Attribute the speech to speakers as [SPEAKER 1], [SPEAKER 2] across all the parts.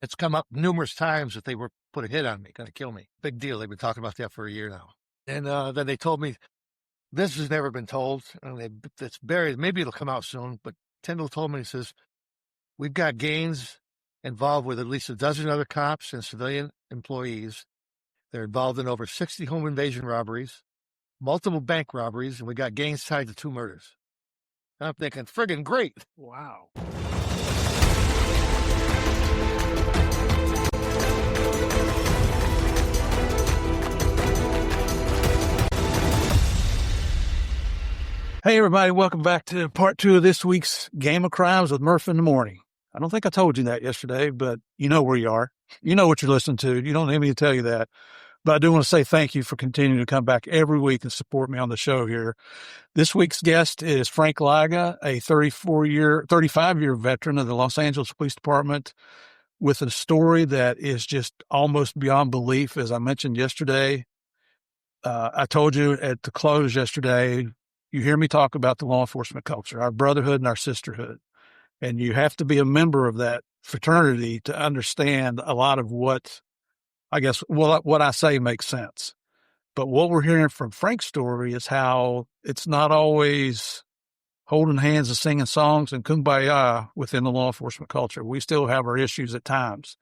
[SPEAKER 1] It's come up numerous times that they were put a hit on me, going to kill me. Big deal. They've been talking about that for a year now. And then they told me, this has never been told, and it's buried. Maybe it'll come out soon, but Tyndall told me, he says, we've got Gaines involved with at least a dozen other cops and civilian employees. They're involved in over 60 home invasion robberies, multiple bank robberies, and we got Gaines tied to 2 murders. I'm thinking, friggin' great.
[SPEAKER 2] Wow. Hey, everybody. Welcome back to part 2 of this week's Game of Crimes with Murph in the Morning. I don't think I told you that yesterday, but you know where you are. You know what you're listening to. You don't need me to tell you that. But I do want to say thank you for continuing to come back every week and support me on the show here. This week's guest is Frank Lyga, a 35-year veteran of the Los Angeles Police Department with a story that is just almost beyond belief. As I mentioned yesterday, I told you at the close yesterday, you hear me talk about the law enforcement culture, our brotherhood and our sisterhood. And you have to be a member of that fraternity to understand a lot of what I say makes sense. But what we're hearing from Frank's story is how it's not always holding hands and singing songs and kumbaya within the law enforcement culture. We still have our issues at times.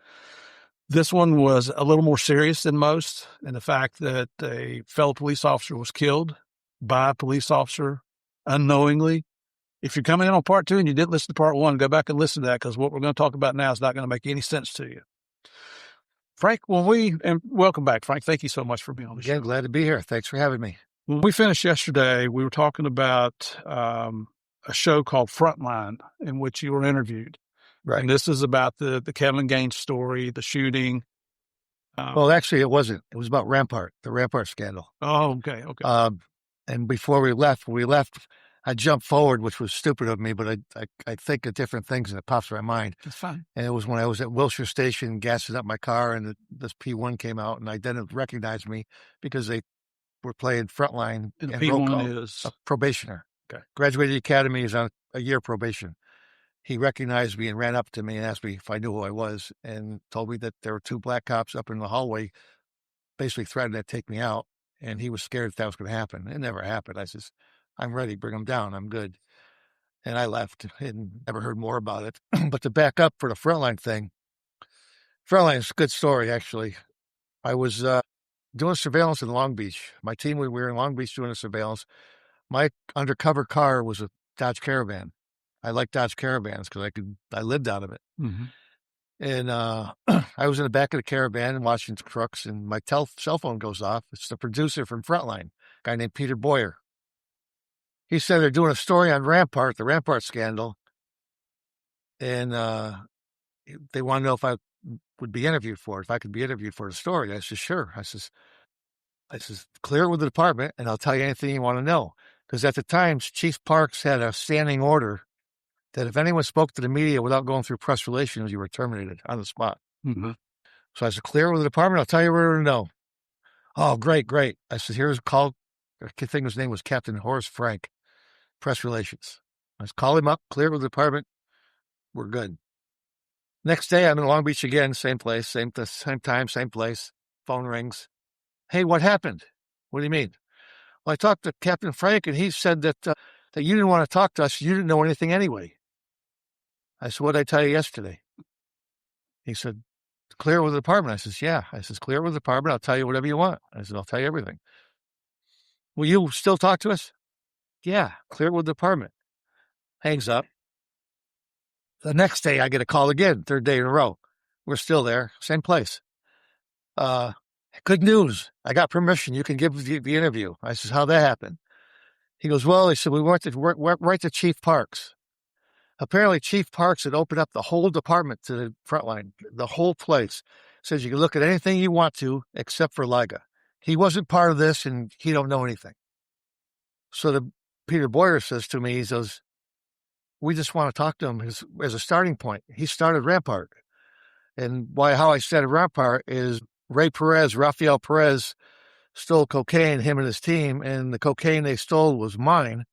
[SPEAKER 2] This one was a little more serious than most, in the fact that a fellow police officer was killed by a police officer unknowingly. If you're coming in on part 2 and you didn't listen to part 1, go back and listen to that, because what we're going to talk about now is not going to make any sense to you. Frank, and welcome back, Frank. Thank you so much for being on the show.
[SPEAKER 1] Again, glad to be here. Thanks for having me.
[SPEAKER 2] When we finished yesterday, we were talking about a show called Frontline, in which you were interviewed.
[SPEAKER 1] Right.
[SPEAKER 2] And this is about the Kevin Gaines story, the shooting.
[SPEAKER 1] Well, actually, it wasn't. It was about Rampart, the Rampart scandal.
[SPEAKER 2] Oh, okay.
[SPEAKER 1] And before we left, I jumped forward, which was stupid of me, but I think of different things and it pops in my mind.
[SPEAKER 2] That's fine.
[SPEAKER 1] And it was when I was at Wilshire Station gassing up my car, and this P1 came out, and I didn't recognize me because they were playing Frontline.
[SPEAKER 2] And
[SPEAKER 1] and
[SPEAKER 2] P1 is
[SPEAKER 1] a probationer.
[SPEAKER 2] Okay.
[SPEAKER 1] Graduated the academy, is on a year probation. He recognized me and ran up to me and asked me if I knew who I was, and told me that there were 2 black cops up in the hallway, basically threatening to take me out. And he was scared that was going to happen. It never happened. I says, I'm ready. Bring them down. I'm good. And I left and never heard more about it. But to back up for the Frontline thing, Frontline is a good story, actually. I was doing surveillance in Long Beach. My team, we were in Long Beach doing a surveillance. My undercover car was a Dodge Caravan. I like Dodge Caravans because I lived out of it.
[SPEAKER 2] Mm-hmm.
[SPEAKER 1] And I was in the back of the Caravan and watching the trucks, and my cell phone goes off. It's the producer from Frontline, a guy named Peter Boyer. He said they're doing a story on Rampart, the Rampart scandal, and they want to know if I would be interviewed for it, if I could be interviewed for the story. I said, sure. I says, clear it with the department, and I'll tell you anything you want to know. Because at the time, Chief Parks had a standing order that if anyone spoke to the media without going through press relations, you were terminated on the spot.
[SPEAKER 2] Mm-hmm.
[SPEAKER 1] So I said, clear it with the department. I'll tell you where to know. Oh, great. I said, here's a call. I think his name was Captain Horace Frank, press relations. I just call him up, clear it with the department. We're good. Next day, I'm in Long Beach again, same place, same time, same place. Phone rings. Hey, what happened? What do you mean? Well, I talked to Captain Frank, and he said that you didn't want to talk to us. You didn't know anything anyway. I said, what did I tell you yesterday? He said, clear it with the department. I says, yeah. I says, clear it with the department. I'll tell you whatever you want. I said, I'll tell you everything. Will you still talk to us? Yeah, clear it with the department. Hangs up. The next day, I get a call again, 3rd day in a row. We're still there, same place. Good news. I got permission. You can give the interview. I says, how'd that happen? He goes, well, he said, we went right to Chief Parks. Apparently, Chief Parks had opened up the whole department to the Frontline, the whole place. Says you can look at anything you want to except for Lyga. He wasn't part of this, and he don't know anything. So Peter Boyer says to me, he says, we just want to talk to him as a starting point. He started Rampart. And how I started Rampart is Rafael Perez stole cocaine, him and his team, and the cocaine they stole was mine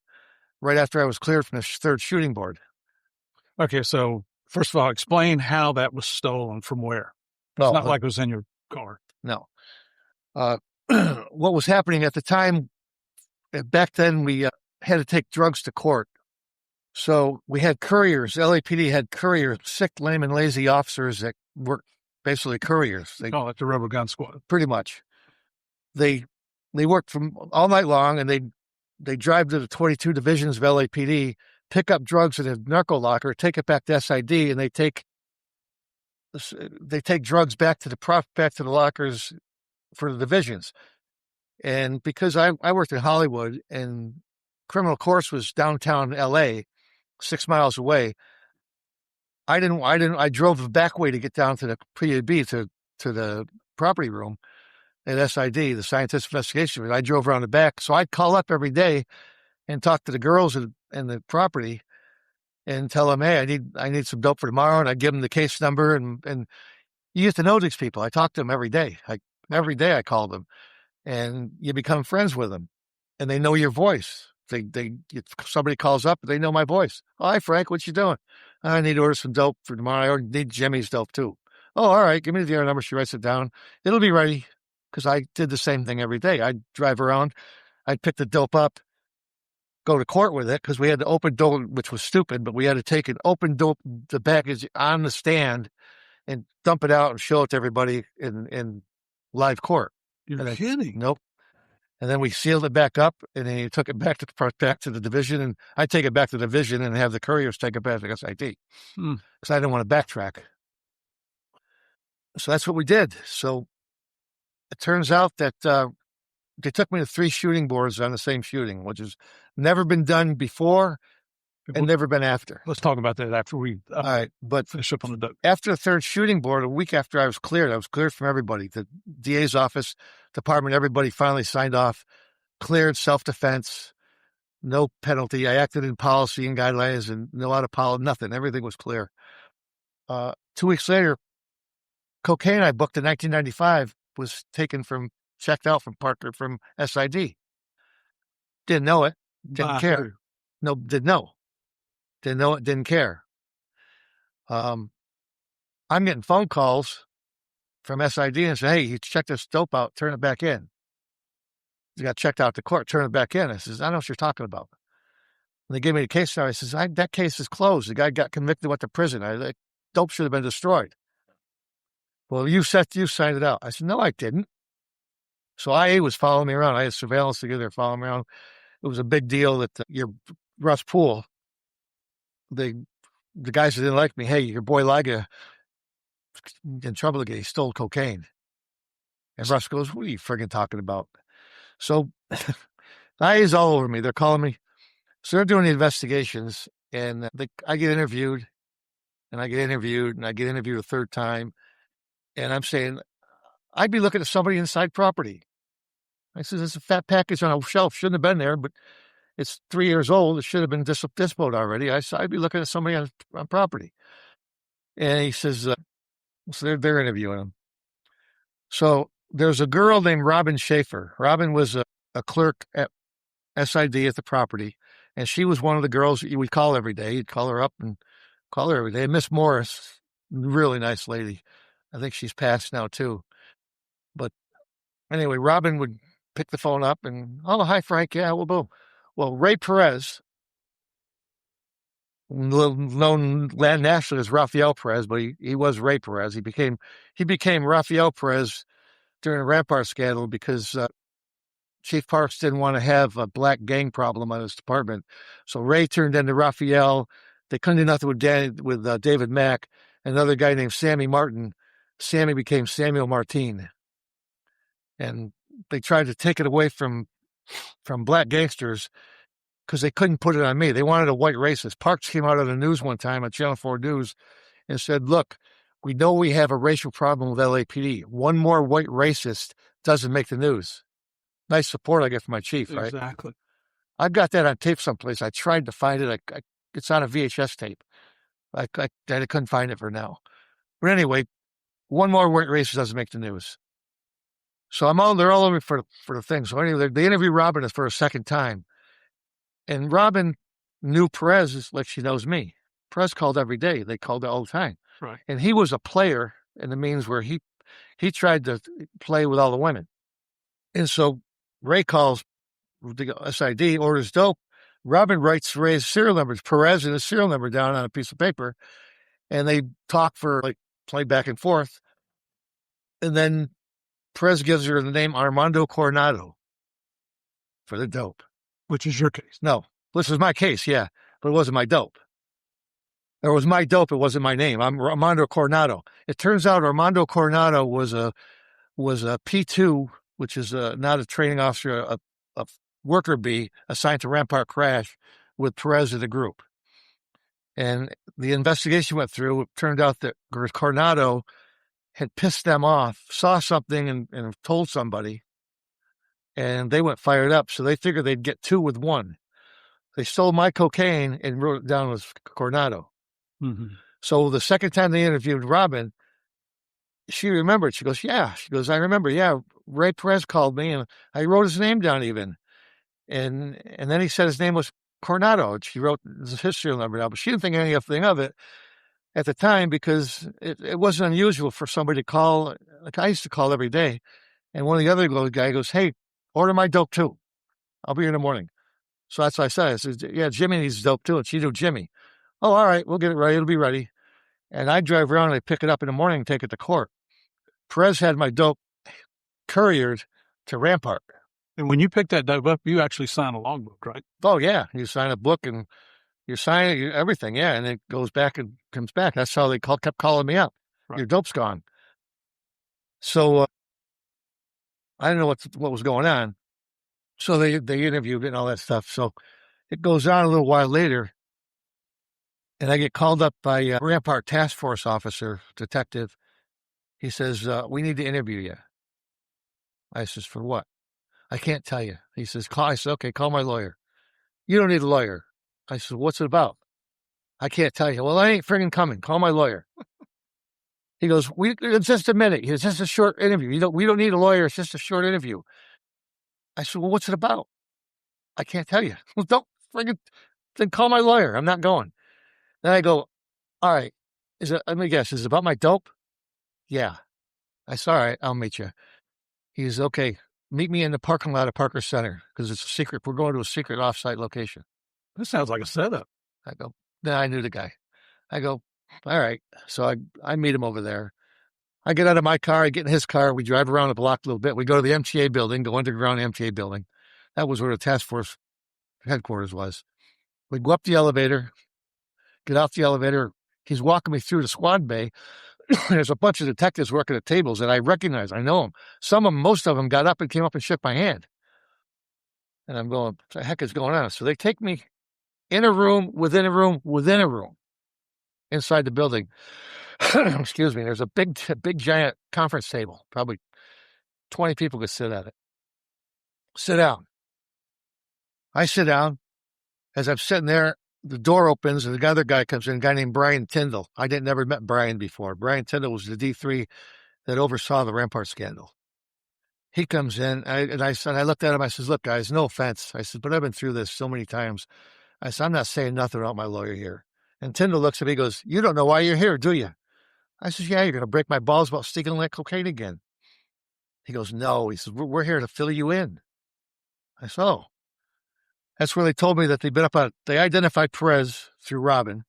[SPEAKER 1] right after I was cleared from the 3rd shooting board.
[SPEAKER 2] Okay, so First of all, explain how that was stolen from where. It's not like it was in your car.
[SPEAKER 1] No. What was happening at the time, back then, we had to take drugs to court. So we had couriers. LAPD had couriers, sick, lame, and lazy officers that worked basically couriers. They
[SPEAKER 2] call it the rubber gun squad.
[SPEAKER 1] Pretty much. They worked from all night long, and they drive to the 22 divisions of LAPD, pick up drugs in a narco locker, take it back to SID, and they take drugs back to the lockers for the divisions. And because I worked in Hollywood and criminal course was downtown LA, 6 miles away, I drove the back way to get down to the PAB to the property room at SID, the Scientific Investigation. I drove around the back. So I'd call up every day and talk to the girls in the property and tell them, hey, I need some dope for tomorrow. And I'd give them the case number. And you get to know these people. I talk to them every day. Every day I call them, and you become friends with them, and they know your voice. If somebody calls up, they know my voice. Oh, hi, Frank, what you doing? I need to order some dope for tomorrow. I need Jimmy's dope too. Oh, all right, give me the number. She writes it down. It'll be ready, because I did the same thing every day. I'd drive around. I'd pick the dope up, go to court with it, because we had to open dope, which was stupid, but we had to take an open dope, the package on the stand, and dump it out and show it to everybody in live court.
[SPEAKER 2] You're kidding?
[SPEAKER 1] Nope. And then we sealed it back up, and then he took it back to the division, and I take it back to the division and have the couriers take it back to SID, because I didn't want to backtrack. So that's what we did. So it turns out that they took me to 3 shooting boards on the same shooting, which has never been done before and never been after.
[SPEAKER 2] Let's talk about that after we
[SPEAKER 1] all right, but
[SPEAKER 2] finish up on the dope.
[SPEAKER 1] After the 3rd shooting board, a week after I was cleared from everybody. The DA's office, department, everybody finally signed off, cleared, self-defense, no penalty. I acted in policy and guidelines and no out of policy, nothing. Everything was clear. 2 weeks later, cocaine I booked in 1995 was checked out from SID. Didn't know it. Didn't care. No, didn't know. Didn't know it, didn't care. I'm getting phone calls from SID and say, hey, you checked this dope out, turn it back in. You got checked out to court, turn it back in. I says, I don't know what you're talking about. And they gave me the case number. I says, that case is closed. The guy got convicted, went to prison. Dope should have been destroyed. Well, you signed it out. I said, no, I didn't. So IA was following me around. I had surveillance together following me around. It was a big deal that your Russ Poole, the guys that didn't like me, hey, your boy Lyga in trouble again. He stole cocaine. And Russ goes, what are you friggin' talking about? So IA's all over me. They're calling me. So they're doing the investigations, and I get interviewed, and I get interviewed, and I get interviewed a 3rd time. And I'm saying, I'd be looking at somebody inside property. I says, it's a fat package on a shelf. Shouldn't have been there, but it's 3 years old. It should have been disposed already. I said, I'd be looking at somebody on property. And he says, so they're interviewing him. So there's a girl named Robin Schaefer. Robin was a clerk at SID at the property, and she was one of the girls that you would call every day. You'd call her up and call her every day. Miss Morris, really nice lady. I think she's passed now too. But anyway, Robin would pick the phone up and, oh, hi, Frank. Yeah, well, boom. Well, Ray Perez, known nationally as Rafael Perez, but he was Ray Perez. He became Rafael Perez during the Rampart scandal because Chief Parks didn't want to have a black gang problem on his department. So Ray turned into Rafael. They couldn't do nothing with David Mack. Another guy named Sammy Martin. Sammy became Samuel Martin. And they tried to take it away from black gangsters because they couldn't put it on me. They wanted a white racist. Parks came out of the news one time on Channel 4 News and said, look, we know we have a racial problem with LAPD. One more white racist doesn't make the news. Nice support I get from my chief, right?
[SPEAKER 2] Exactly.
[SPEAKER 1] I've got that on tape someplace. I tried to find it. It's on a VHS tape. I couldn't find it for now. But anyway, one more white racist doesn't make the news. So they're all over for the thing. So anyway, they interview Robin for a 2nd time. And Robin knew Perez like she knows me. Perez called every day. They called all the time.
[SPEAKER 2] Right.
[SPEAKER 1] And he was a player in the means where he tried to play with all the women. And so Ray calls the SID, orders dope. Robin writes Ray's serial number, Perez, and his serial number down on a piece of paper. And they talk for play back and forth. And then Perez gives her the name Armando Coronado for the dope.
[SPEAKER 2] Which is your case?
[SPEAKER 1] No, this was my case, yeah, but it wasn't my dope. It was my dope. It wasn't my name. I'm Armando Coronado. It turns out Armando Coronado was a P2, which is not a training officer, a worker bee assigned to Rampart Crash with Perez in the group. And the investigation went through. It turned out that Coronado had pissed them off, saw something and told somebody, and they went fired up. So they figured they'd get 2 with 1. They stole my cocaine and wrote it down as Coronado.
[SPEAKER 2] Mm-hmm.
[SPEAKER 1] So the second time they interviewed Robin, she remembered. She goes, yeah. She goes, I remember. Yeah, Ray Perez called me, and I wrote his name down even. And then he said his name was Coronado. And she wrote his serial number down, but she didn't think anything of it at the time because it wasn't unusual for somebody to call. Like I used to call every day. And one of the other guy goes, hey, order my dope too. I'll be here in the morning. So that's what I said. I said, yeah, Jimmy needs dope too. And she knew Jimmy. Oh, all right, we'll get it ready. It'll be ready. And I drive around and I pick it up in the morning and take it to court. Perez had my dope couriered to Rampart.
[SPEAKER 2] And when you pick that dope up, you actually sign a logbook, right?
[SPEAKER 1] Oh, yeah. You sign a book and you sign everything, yeah. And it goes back and comes back. That's how they kept calling me up. Right. Your dope's gone. So I didn't know what was going on. So they interviewed it and all that stuff. So it goes on a little while later. And I get called up by a Rampart Task Force officer, detective. He says, we need to interview you. I says, for what? I can't tell you. He says, I said, okay, call my lawyer. You don't need a lawyer. I said, what's it about? I can't tell you. Well, I ain't friggin' coming. Call my lawyer. He goes, it's just a minute. It's just a short interview. We don't need a lawyer. It's just a short interview. I said, well, what's it about? I can't tell you. Well, don't friggin' then call my lawyer. I'm not going. Then I go, all right. Let me guess. Is it about my dope? Yeah. I said, all right, I'll meet you. He's okay. Meet me in the parking lot of Parker Center because it's a secret. We're going to a secret offsite location.
[SPEAKER 2] This sounds like a setup.
[SPEAKER 1] I go, nah, I knew the guy. I go, all right. So I meet him over there. I get out of my car. I get in his car. We drive around the block a little bit. We go to the MTA building, go underground MTA building. That was where the task force headquarters was. We go up the elevator, get off the elevator. He's walking me through the squad bay. There's a bunch of detectives working at tables that I recognize. I know them. Most of them got up and came up and shook my hand. And I'm going, what the heck is going on? So they take me in a room, within a room, within a room, inside the building. Excuse me. There's a big, giant conference table. Probably 20 people could sit at it. Sit down. I sit down. As I'm sitting there, the door opens and the other guy comes in, a guy named Brian Tyndall. I never met Brian before. Brian Tyndall was the D3 that oversaw the Rampart scandal. He comes in, and I looked at him. I says, look, guys, no offense. I said, but I've been through this so many times. I said, I'm not saying nothing about my lawyer here. And Tyndall looks at me and goes, you don't know why you're here, do you? I says, yeah, you're going to break my balls about sneaking that cocaine again. He goes, no. He says, we're here to fill you in. I said, oh. That's where they told me that they identified Perez through Robin.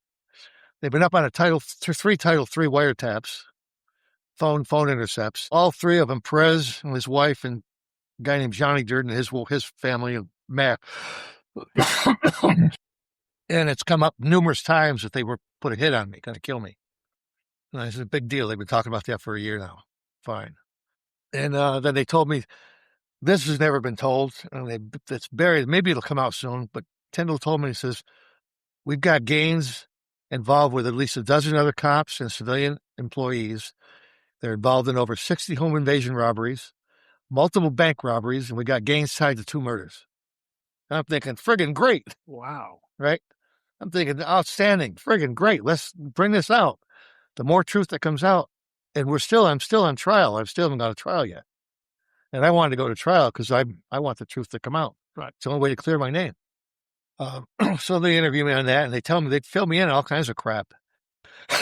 [SPEAKER 1] They've been up on Title 3 wiretaps, phone intercepts. All 3 of them, Perez and his wife and a guy named Johnny Durden and his family, and Matt. And it's come up numerous times that they were put a hit on me, going to kill me. And I said, a big deal. They've been talking about that for a year now. Fine. And then they told me, this has never been told, and it's buried. Maybe it'll come out soon, but Tyndall told me, he says, we've got Gaines involved with at least a dozen other cops and civilian employees. They're involved in over 60 home invasion robberies, multiple bank robberies, and we got Gaines tied to 2 murders. And I'm thinking, friggin' great.
[SPEAKER 2] Wow.
[SPEAKER 1] Right? I'm thinking, outstanding, friggin' great. Let's bring this out. The more truth that comes out, and I'm still on trial. I still haven't got a trial yet. And I wanted to go to trial because I want the truth to come out.
[SPEAKER 2] Right.
[SPEAKER 1] It's the only way to clear my name. So they interview me on that, and they tell me they fill me in all kinds of crap.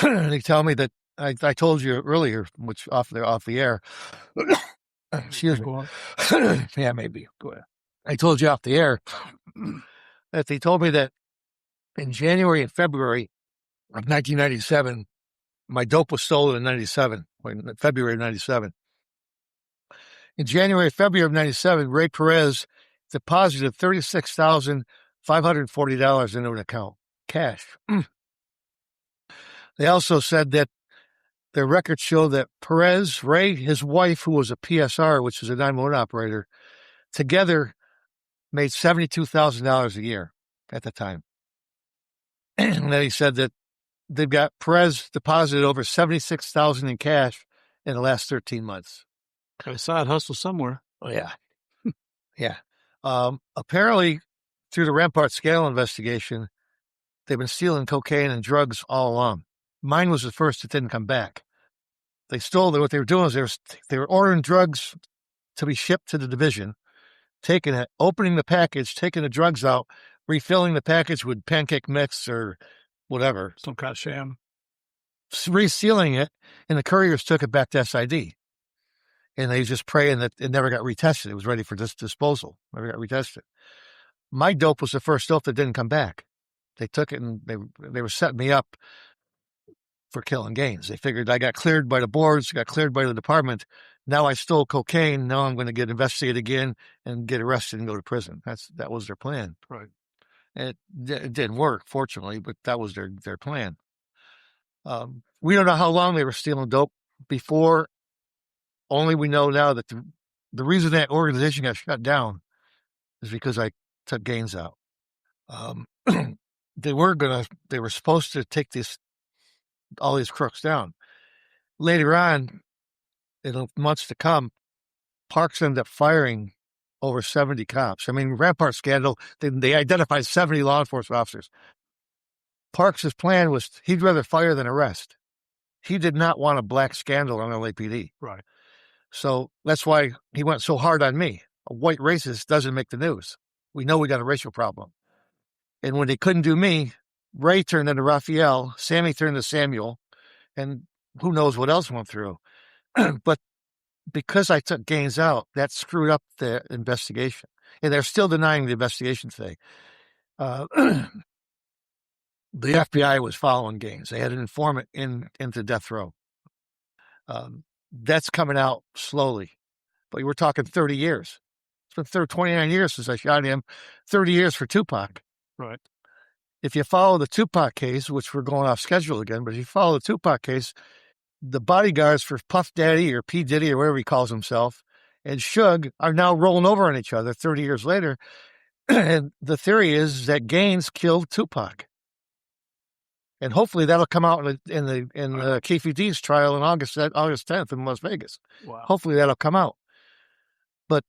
[SPEAKER 1] They tell me that I told you earlier, which off the air. Excuse me. Yeah, maybe. Go ahead. I told you off the air that they told me that in January and February of 1997, my dope was stolen in 97, February of 97. In January, February of 97, Ray Perez deposited $36,540 into an account, cash. They also said that their records show that Perez, Ray, his wife, who was a PSR, which is a 911 operator, together made $72,000 a year at the time. And then he said that they've got Perez deposited over $76,000 in cash in the last 13 months.
[SPEAKER 2] Got a side hustle somewhere.
[SPEAKER 1] Oh, yeah. Yeah. Apparently, through the Rampart Scale investigation, they've been stealing cocaine and drugs all along. Mine was the first that didn't come back. They stole it. What they were doing is they were ordering drugs to be shipped to the division, taking it, opening the package, taking the drugs out, refilling the package with pancake mix or whatever.
[SPEAKER 2] Some kind of sham.
[SPEAKER 1] Resealing it, and the couriers took it back to SID. And they just praying that it never got retested. It was ready for disposal. Never got retested. My dope was the first dope that didn't come back. They took it and they were setting me up for killing Gaines. They figured I got cleared by the boards, got cleared by the department. Now I stole cocaine. Now I'm going to get investigated again and get arrested and go to prison. That was their plan.
[SPEAKER 2] Right.
[SPEAKER 1] It didn't work, fortunately, but that was their plan. We don't know how long they were stealing dope before. Only we know now that the reason that organization got shut down is because I took Gaines out. They were supposed to take all these crooks down. Later on, in the months to come, Parks ended up firing over 70 cops. I mean, Rampart scandal, they identified 70 law enforcement officers. Parks' plan was he'd rather fire than arrest. He did not want a black scandal on LAPD.
[SPEAKER 2] Right.
[SPEAKER 1] So that's why he went so hard on me. A white racist doesn't make the news. We know we got a racial problem. And when they couldn't do me, Ray turned into Raphael, Sammy turned to Samuel, and who knows what else went through. But because I took Gaines out, that screwed up the investigation. And they're still denying the investigation today. The FBI was following Gaines. They had an informant into death row. That's coming out slowly. But we're talking 30 years. It's been 29 years since I shot him, 30 years for Tupac.
[SPEAKER 2] Right.
[SPEAKER 1] If you follow the Tupac case, which we're going off schedule again, but if you follow the Tupac case, the bodyguards for Puff Daddy or P. Diddy or whatever he calls himself and Suge are now rolling over on each other 30 years later. And the theory is that Gaines killed Tupac. And hopefully that'll come out in the Keefe D's trial on August 10th in Las Vegas.
[SPEAKER 2] Wow.
[SPEAKER 1] Hopefully that'll come out. But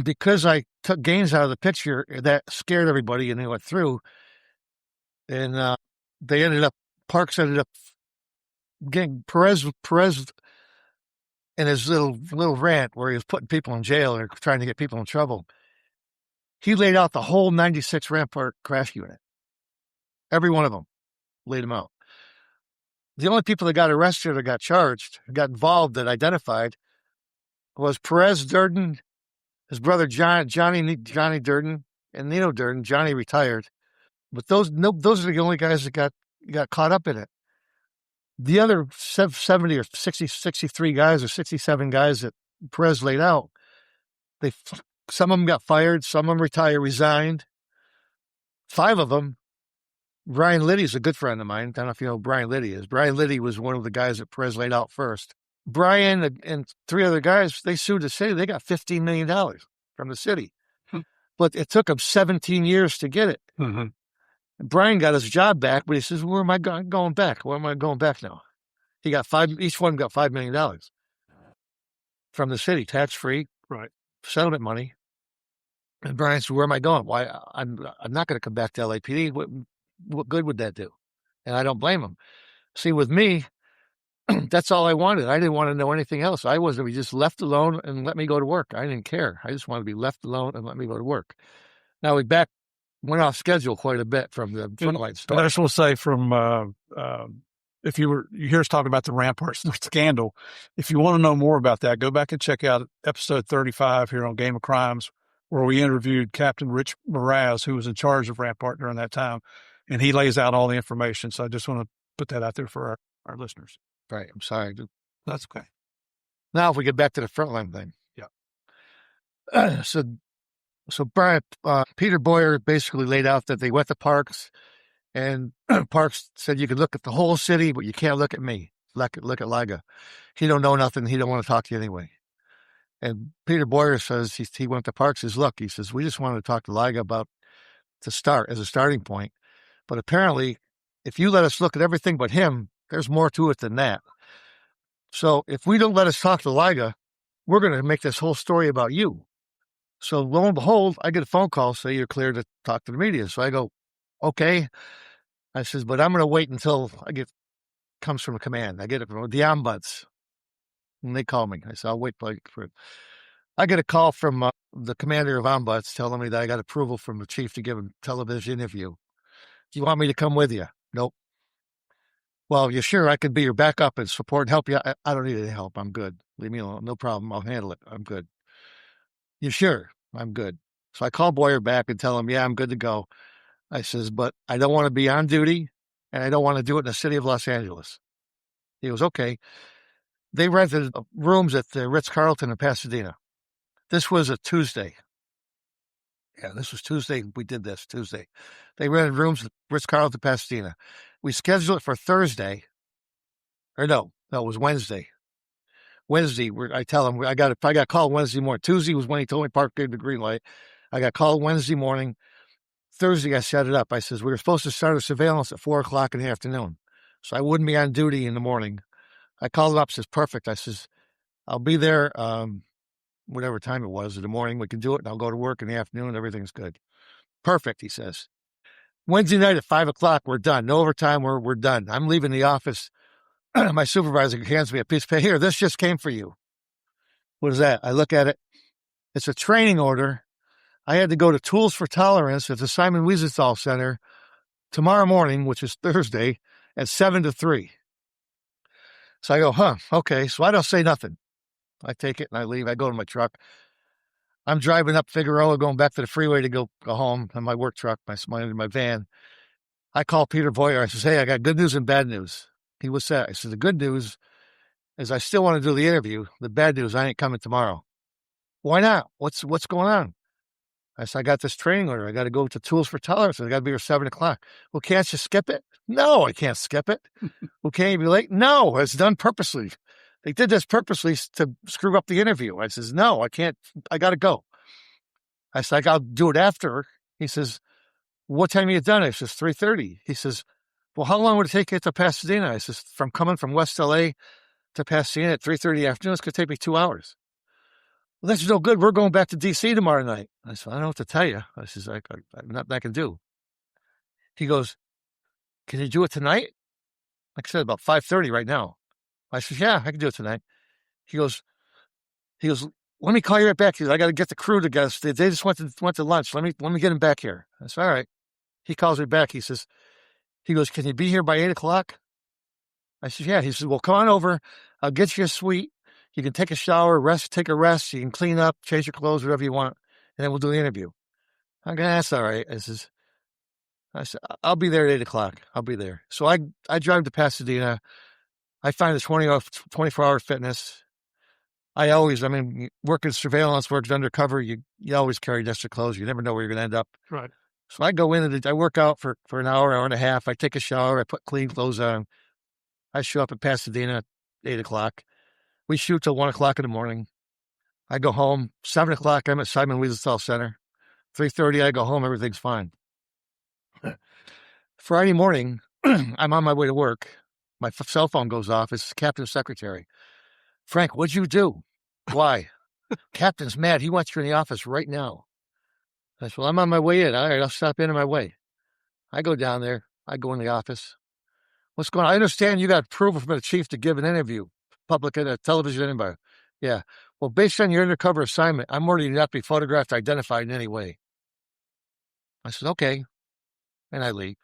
[SPEAKER 1] because I took Gaines out of the picture, that scared everybody and they went through. And Parks ended up getting Perez in his little rant where he was putting people in jail or trying to get people in trouble. He laid out the whole 96 Rampart crash unit. Every one of them laid them out. The only people that got arrested or got charged, got involved, that identified was Perez Durden, his brother Johnny Durden, and Nino Durden. Johnny retired. But those are the only guys that got caught up in it. The other 70 or 63 guys or 67 guys that Perez laid out, some of them got fired, some of them resigned. 5 of them, Brian Liddy's a good friend of mine. I don't know if you know who Brian Liddy is. Brian Liddy was one of the guys that Perez laid out first. Brian and 3 other guys, they sued the city. They got $15 million from the city. But it took them 17 years to get it.
[SPEAKER 2] Mm-hmm.
[SPEAKER 1] Brian got his job back, but he says, where am I going back? Where am I going back now? He got each one got $5 million from the city, tax-free,
[SPEAKER 2] right,
[SPEAKER 1] settlement money. And Brian said, where am I going? Why? I'm not going to come back to LAPD. What good would that do? And I don't blame him. See, with me, that's all I wanted. I didn't want to know anything else. I wanted to be just left alone and let me go to work. I didn't care. I just wanted to be left alone and let me go to work. Now, went off schedule quite a bit from the frontline
[SPEAKER 2] And
[SPEAKER 1] story.
[SPEAKER 2] I just want to say if you hear us talking about the Rampart scandal, if you want to know more about that, go back and check out episode 35 here on Game of Crimes, where we interviewed Captain Rich Mraz, who was in charge of Rampart during that time, and he lays out all the information. So I just want to put that out there for our listeners.
[SPEAKER 1] Right. I'm sorry.
[SPEAKER 2] That's okay.
[SPEAKER 1] Now, if we get back to the frontline thing.
[SPEAKER 2] Yeah.
[SPEAKER 1] So Brian, Peter Boyer basically laid out that they went to Parks, and Parks said you could look at the whole city, but you can't look at me. Look at Lyga. He don't know nothing. He don't want to talk to you anyway. And Peter Boyer says he went to Parks. Says, look, he says, we just wanted to talk to Lyga about to start as a starting point. But apparently, if you let us look at everything but him, there's more to it than that. So if we don't let us talk to Lyga, we're going to make this whole story about you. So lo and behold, I get a phone call, say you're clear to talk to the media. So I go, okay. I says, but I'm going to wait until comes from a command. I get it from the ombuds. And they call me. I said, I'll wait for it. I get a call from the commander of ombuds telling me that I got approval from the chief to give a television interview. Do you want me to come with you? Nope. Well, you sure I could be your backup and support and help you? I don't need any help. I'm good. Leave me alone. No problem. I'll handle it. I'm good. You sure? I'm good. So I call Boyer back and tell him, yeah, I'm good to go. I says, but I don't want to be on duty and I don't want to do it in the city of Los Angeles. He goes, okay. They rented rooms at the Ritz-Carlton in Pasadena. This was a Tuesday. Yeah, this was Tuesday. We did this Tuesday. They rented rooms at Ritz-Carlton, Pasadena. We scheduled it for Thursday. Or no, it was Wednesday. Wednesday, I tell him I got called Wednesday morning. Tuesday was when he told me Park gave the green light. I got called Wednesday morning. Thursday, I set it up. I says, we were supposed to start a surveillance at 4:00 in the afternoon. So I wouldn't be on duty in the morning. I called him up, says, perfect. I says, I'll be there, whatever time it was in the morning. We can do it, and I'll go to work in the afternoon. Everything's good. Perfect, he says. Wednesday night at 5:00, we're done. No overtime, we're done. I'm leaving the office. My supervisor hands me a piece of paper. Here, this just came for you. What is that? I look at it. It's a training order. I had to go to Tools for Tolerance at the Simon Wiesenthal Center tomorrow morning, which is Thursday, at 7 to 3. So I go, okay. So I don't say nothing. I take it and I leave. I go to my truck. I'm driving up Figueroa, going back to the freeway to go home in my work truck, my van. I call Peter Boyer. I says, hey, I got good news and bad news. He was sad. I said, the good news is I still want to do the interview. The bad news, I ain't coming tomorrow. Why not? What's going on? I said, I got this training order. I got to go to Tools for Tolerance. I got to be here 7:00. Well, can't you skip it? No, I can't skip it. Well, can't you be late? No, it's done purposely. They did this purposely to screw up the interview. I says, no, I can't. I got to go. I said, I'll do it after. He says, what time are you done? I says, 3:30. He says, well, how long would it take you to Pasadena? I says, from coming from West LA to Pasadena at 3:30 in the afternoon, it's going to take me 2 hours. Well, that's no good. We're going back to D.C. tomorrow night. I said, I don't know what to tell you. I says, nothing I can do. He goes, can you do it tonight? Like I said, about 5:30 right now. I said, yeah, I can do it tonight. He goes, let me call you right back. He goes, I got to get the crew together. They just went to lunch. Let me get him back here. I said, all right. He calls me back. He goes, can you be here by 8:00? I said, yeah. He says, well, come on over. I'll get you a suite. You can take a shower, take a rest. You can clean up, change your clothes, whatever you want. And then we'll do the interview. I'm going, that's all right. I said, I'll be there at 8:00. I'll be there. So I drive to Pasadena. I find a 24-hour fitness. Working surveillance, working undercover, you always carry extra clothes. You never know where you're going to end up.
[SPEAKER 2] Right.
[SPEAKER 1] So I go in and I work out for an hour and a half. I take a shower. I put clean clothes on. I show up at Pasadena at 8:00. We shoot till 1:00 in the morning. I go home. 7:00, I'm at Simon Wiesenthal Center. 3:30, I go home. Everything's fine. Friday morning, I'm on my way to work. My cell phone goes off. It's Captain's secretary. Frank, what'd you do? Why? Captain's mad. He wants you in the office right now. I said, well, I'm on my way in. All right, I'll stop in on my way. I go down there. I go in the office. What's going on? I understand you got approval from the chief to give an interview, public and a television interview. Yeah. Well, based on your undercover assignment, I'm ordering you not to be photographed or identified in any way. I said, okay. And I leave.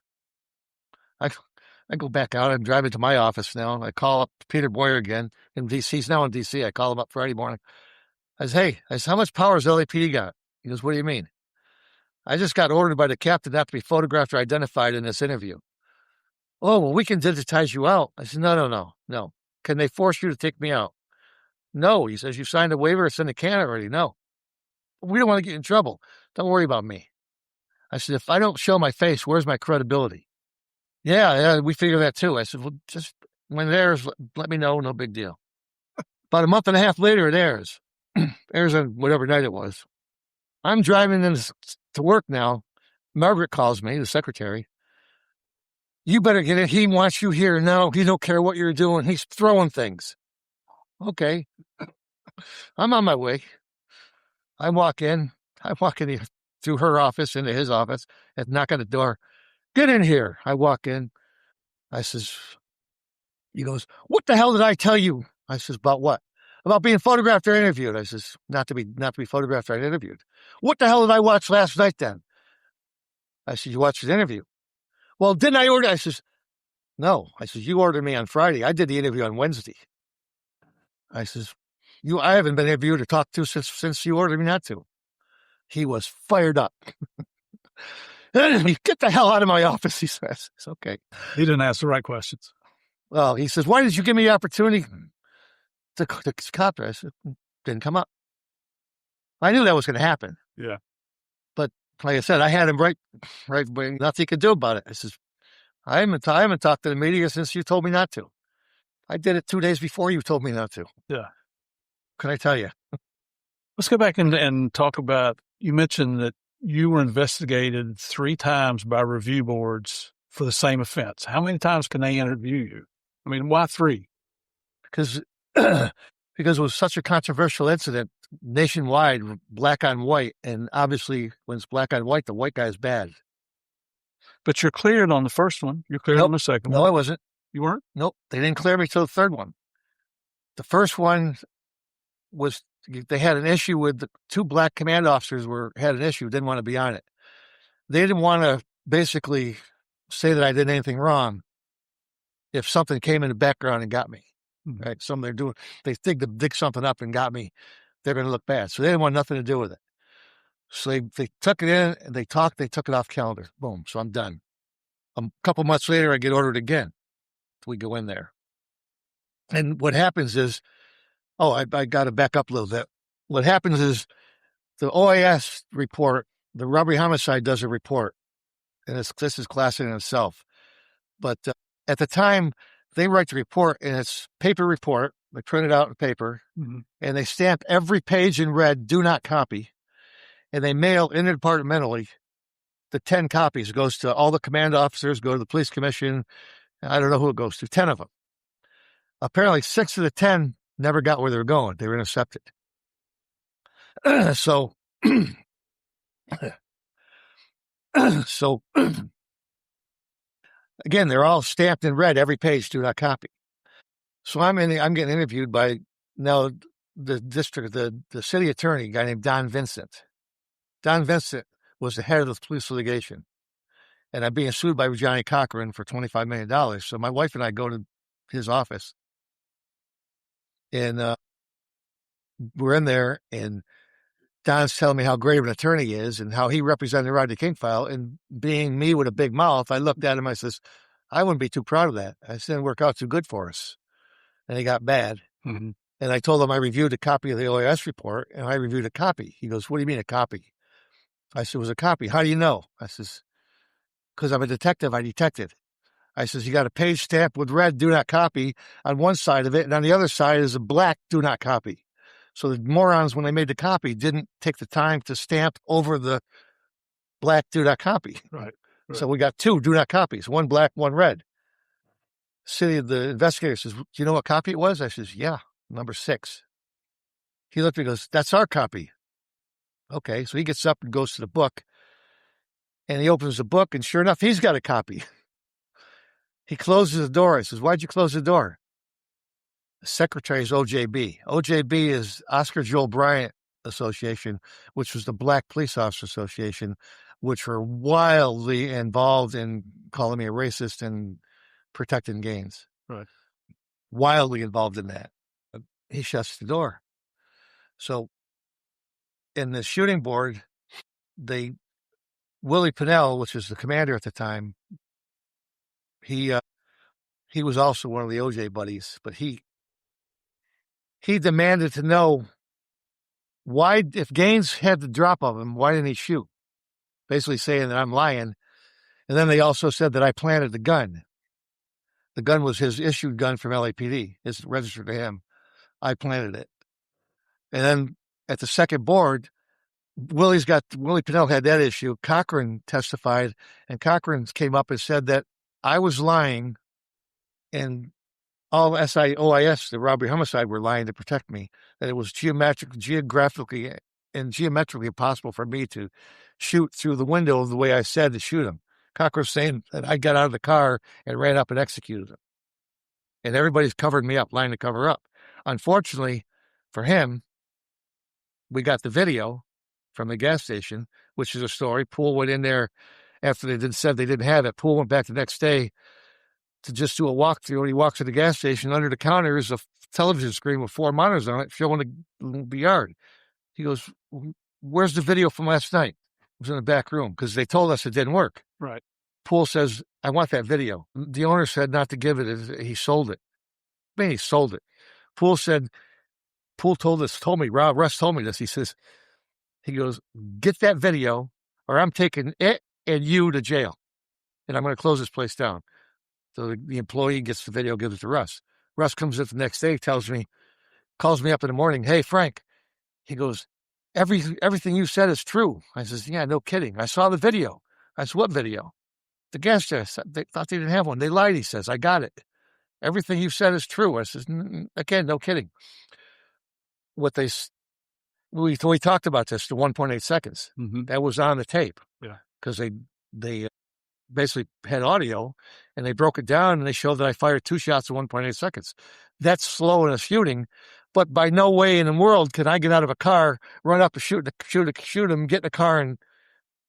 [SPEAKER 1] I go back out. I'm driving to my office now. I call up Peter Boyer again in D.C. He's now in D.C. I call him up Friday morning. I said, hey, how much power has LAPD got? He goes, what do you mean? I just got ordered by the captain not to be photographed or identified in this interview. Oh, well, we can digitize you out. I said, no. Can they force you to take me out? No. He says, you signed a waiver. It's in the can already. No. We don't want to get in trouble. Don't worry about me. I said, if I don't show my face, where's my credibility? Yeah, we figure that too. I said, well, just when it airs, let me know. No big deal. About a month and a half later, it airs. Airs on whatever night it was. I'm driving to work now. Margaret calls me, the secretary. You better get in. He wants you here. No, he don't care what you're doing. He's throwing things. Okay. I'm on my way. I walk in through her office into his office and knock on the door. Get in here. I walk in. I says, he goes, what the hell did I tell you? I says, about what? About being photographed or interviewed. I says, not to be photographed or interviewed. What the hell did I watch last night then? I said, you watched the interview. Well, didn't I order? I says, no. I says, you ordered me on Friday. I did the interview on Wednesday. I says, I haven't been interviewed or talked to since you ordered me not to. He was fired up. Get the hell out of my office, he says. It's okay.
[SPEAKER 2] He didn't ask the right questions.
[SPEAKER 1] Well, he says, why did you give me the opportunity to cop it? I said, didn't come up. I knew that was going to happen.
[SPEAKER 2] Yeah.
[SPEAKER 1] But like I said, I had him right, nothing he could do about it. I says, I haven't talked to the media since you told me not to. I did it 2 days before you told me not to.
[SPEAKER 2] Yeah.
[SPEAKER 1] Can I tell you?
[SPEAKER 2] Let's go back and talk about, you mentioned that you were investigated 3 times by review boards for the same offense. How many times can they interview you? I mean, why 3?
[SPEAKER 1] Because it was such a controversial incident nationwide, black on white. And obviously, when it's black on white, the white guy is bad.
[SPEAKER 2] But you're cleared on the first one. You're cleared on the second one.
[SPEAKER 1] No, I wasn't.
[SPEAKER 2] You weren't?
[SPEAKER 1] Nope. They didn't clear me till the third one. The first one was, they had an issue with the 2 black command officers had an issue, didn't want to be on it. They didn't want to basically say that I did anything wrong if something came in the background and got me. Right? They dig something up and got me. They're going to look bad. So they didn't want nothing to do with it. So they took it in and they took it off calendar. Boom. So I'm done. A couple months later, I get ordered again. We go in there. And what happens is, I got to back up a little bit. What happens is the OAS report, the robbery homicide does a report. And this is class in itself. But at the time, they write the report, and it's paper report. They print it out in paper, and they stamp every page in red, do not copy. And they mail interdepartmentally the 10 copies. It goes to all the command officers, go to the police commission. I don't know who it goes to, 10 of them. Apparently 6 of the 10 never got where they were going. They were intercepted. So again, they're all stamped in red, every page, do not copy. So I'm getting interviewed by now the city attorney, a guy named Don Vincent. Don Vincent was the head of the police litigation. And I'm being sued by Johnny Cochran for $25 million. So my wife and I go to his office. And we're in there, and Don's telling me how great of an attorney he is and how he represented the Rodney King file. And being me with a big mouth, I looked at him, I says, I wouldn't be too proud of that. I said, it didn't work out too good for us. And he got bad.
[SPEAKER 2] Mm-hmm.
[SPEAKER 1] And I told him I reviewed a copy of the OAS report, and I reviewed a copy. He goes, what do you mean a copy? I said, it was a copy. How do you know? I says, because I'm a detective, I detected. I says, you got a page stamped with red, do not copy on one side of it, and on the other side is a black, do not copy. So the morons, when they made the copy, didn't take the time to stamp over the black, do not copy.
[SPEAKER 2] Right.
[SPEAKER 1] So we got 2 do not copies, one black, one red. The investigator says, do you know what copy it was? I says, yeah, number 6. He looked at me and goes, that's our copy. Okay, so he gets up and goes to the book, and he opens the book, and sure enough, he's got a copy. He closes the door. I says, why'd you close the door? The secretary is OJB. OJB is Oscar Joel Bryant Association, which was the Black Police Officer Association, which were wildly involved in calling me a racist and protecting gains.
[SPEAKER 2] Right.
[SPEAKER 1] Wildly involved in that. He shuts the door. So in the shooting board, Willie Pinnell, which was the commander at the time, he was also one of the OJ buddies, but he demanded to know why, if Gaines had the drop of him, why didn't he shoot? Basically saying that I'm lying. And then they also said that I planted the gun. The gun was his issued gun from LAPD. It's registered to him. I planted it. And then at the second board, Willie Pinnell had that issue. Cochran testified, and Cochran came up and said that I was lying, and all SIOIS, the robbery homicide, were lying to protect me. That it was geographically impossible for me to shoot through the window the way I said to shoot him. Cochran saying that I got out of the car and ran up and executed him. And everybody's covered me up, lying to cover up. Unfortunately for him, we got the video from the gas station, which is a story. Poole went in there after said they didn't have it. Poole went back the next day to just do a walkthrough. And he walks to the gas station. Under the counter is a television screen with 4 monitors on it showing the yard. He goes, "Where's the video from last night?" It was in the back room because they told us it didn't work.
[SPEAKER 2] Right.
[SPEAKER 1] Poole says, "I want that video." The owner said not to give it. He sold it. I mean, he sold it. Poole told me, Russ told me this. He goes, "Get that video or I'm taking it and you to jail. And I'm going to close this place down." So the employee gets the video, gives it to Russ. Russ comes up the next day, calls me up in the morning. "Hey, Frank." He goes, everything you said is true. I says, "Yeah, no kidding. I saw the video." I said, "What video?" "The gas station. They thought they didn't have one. They lied." He says, "I got it. Everything you said is true." I says, "Again, no kidding." We talked about this, the 1.8 seconds.
[SPEAKER 2] Mm-hmm.
[SPEAKER 1] That was on the tape.
[SPEAKER 2] Yeah.
[SPEAKER 1] Because they basically had audio, and they broke it down, and they showed that I fired 2 shots in 1.8 seconds. That's slow in a shooting, but by no way in the world can I get out of a car, run up and shoot him, get in a car, and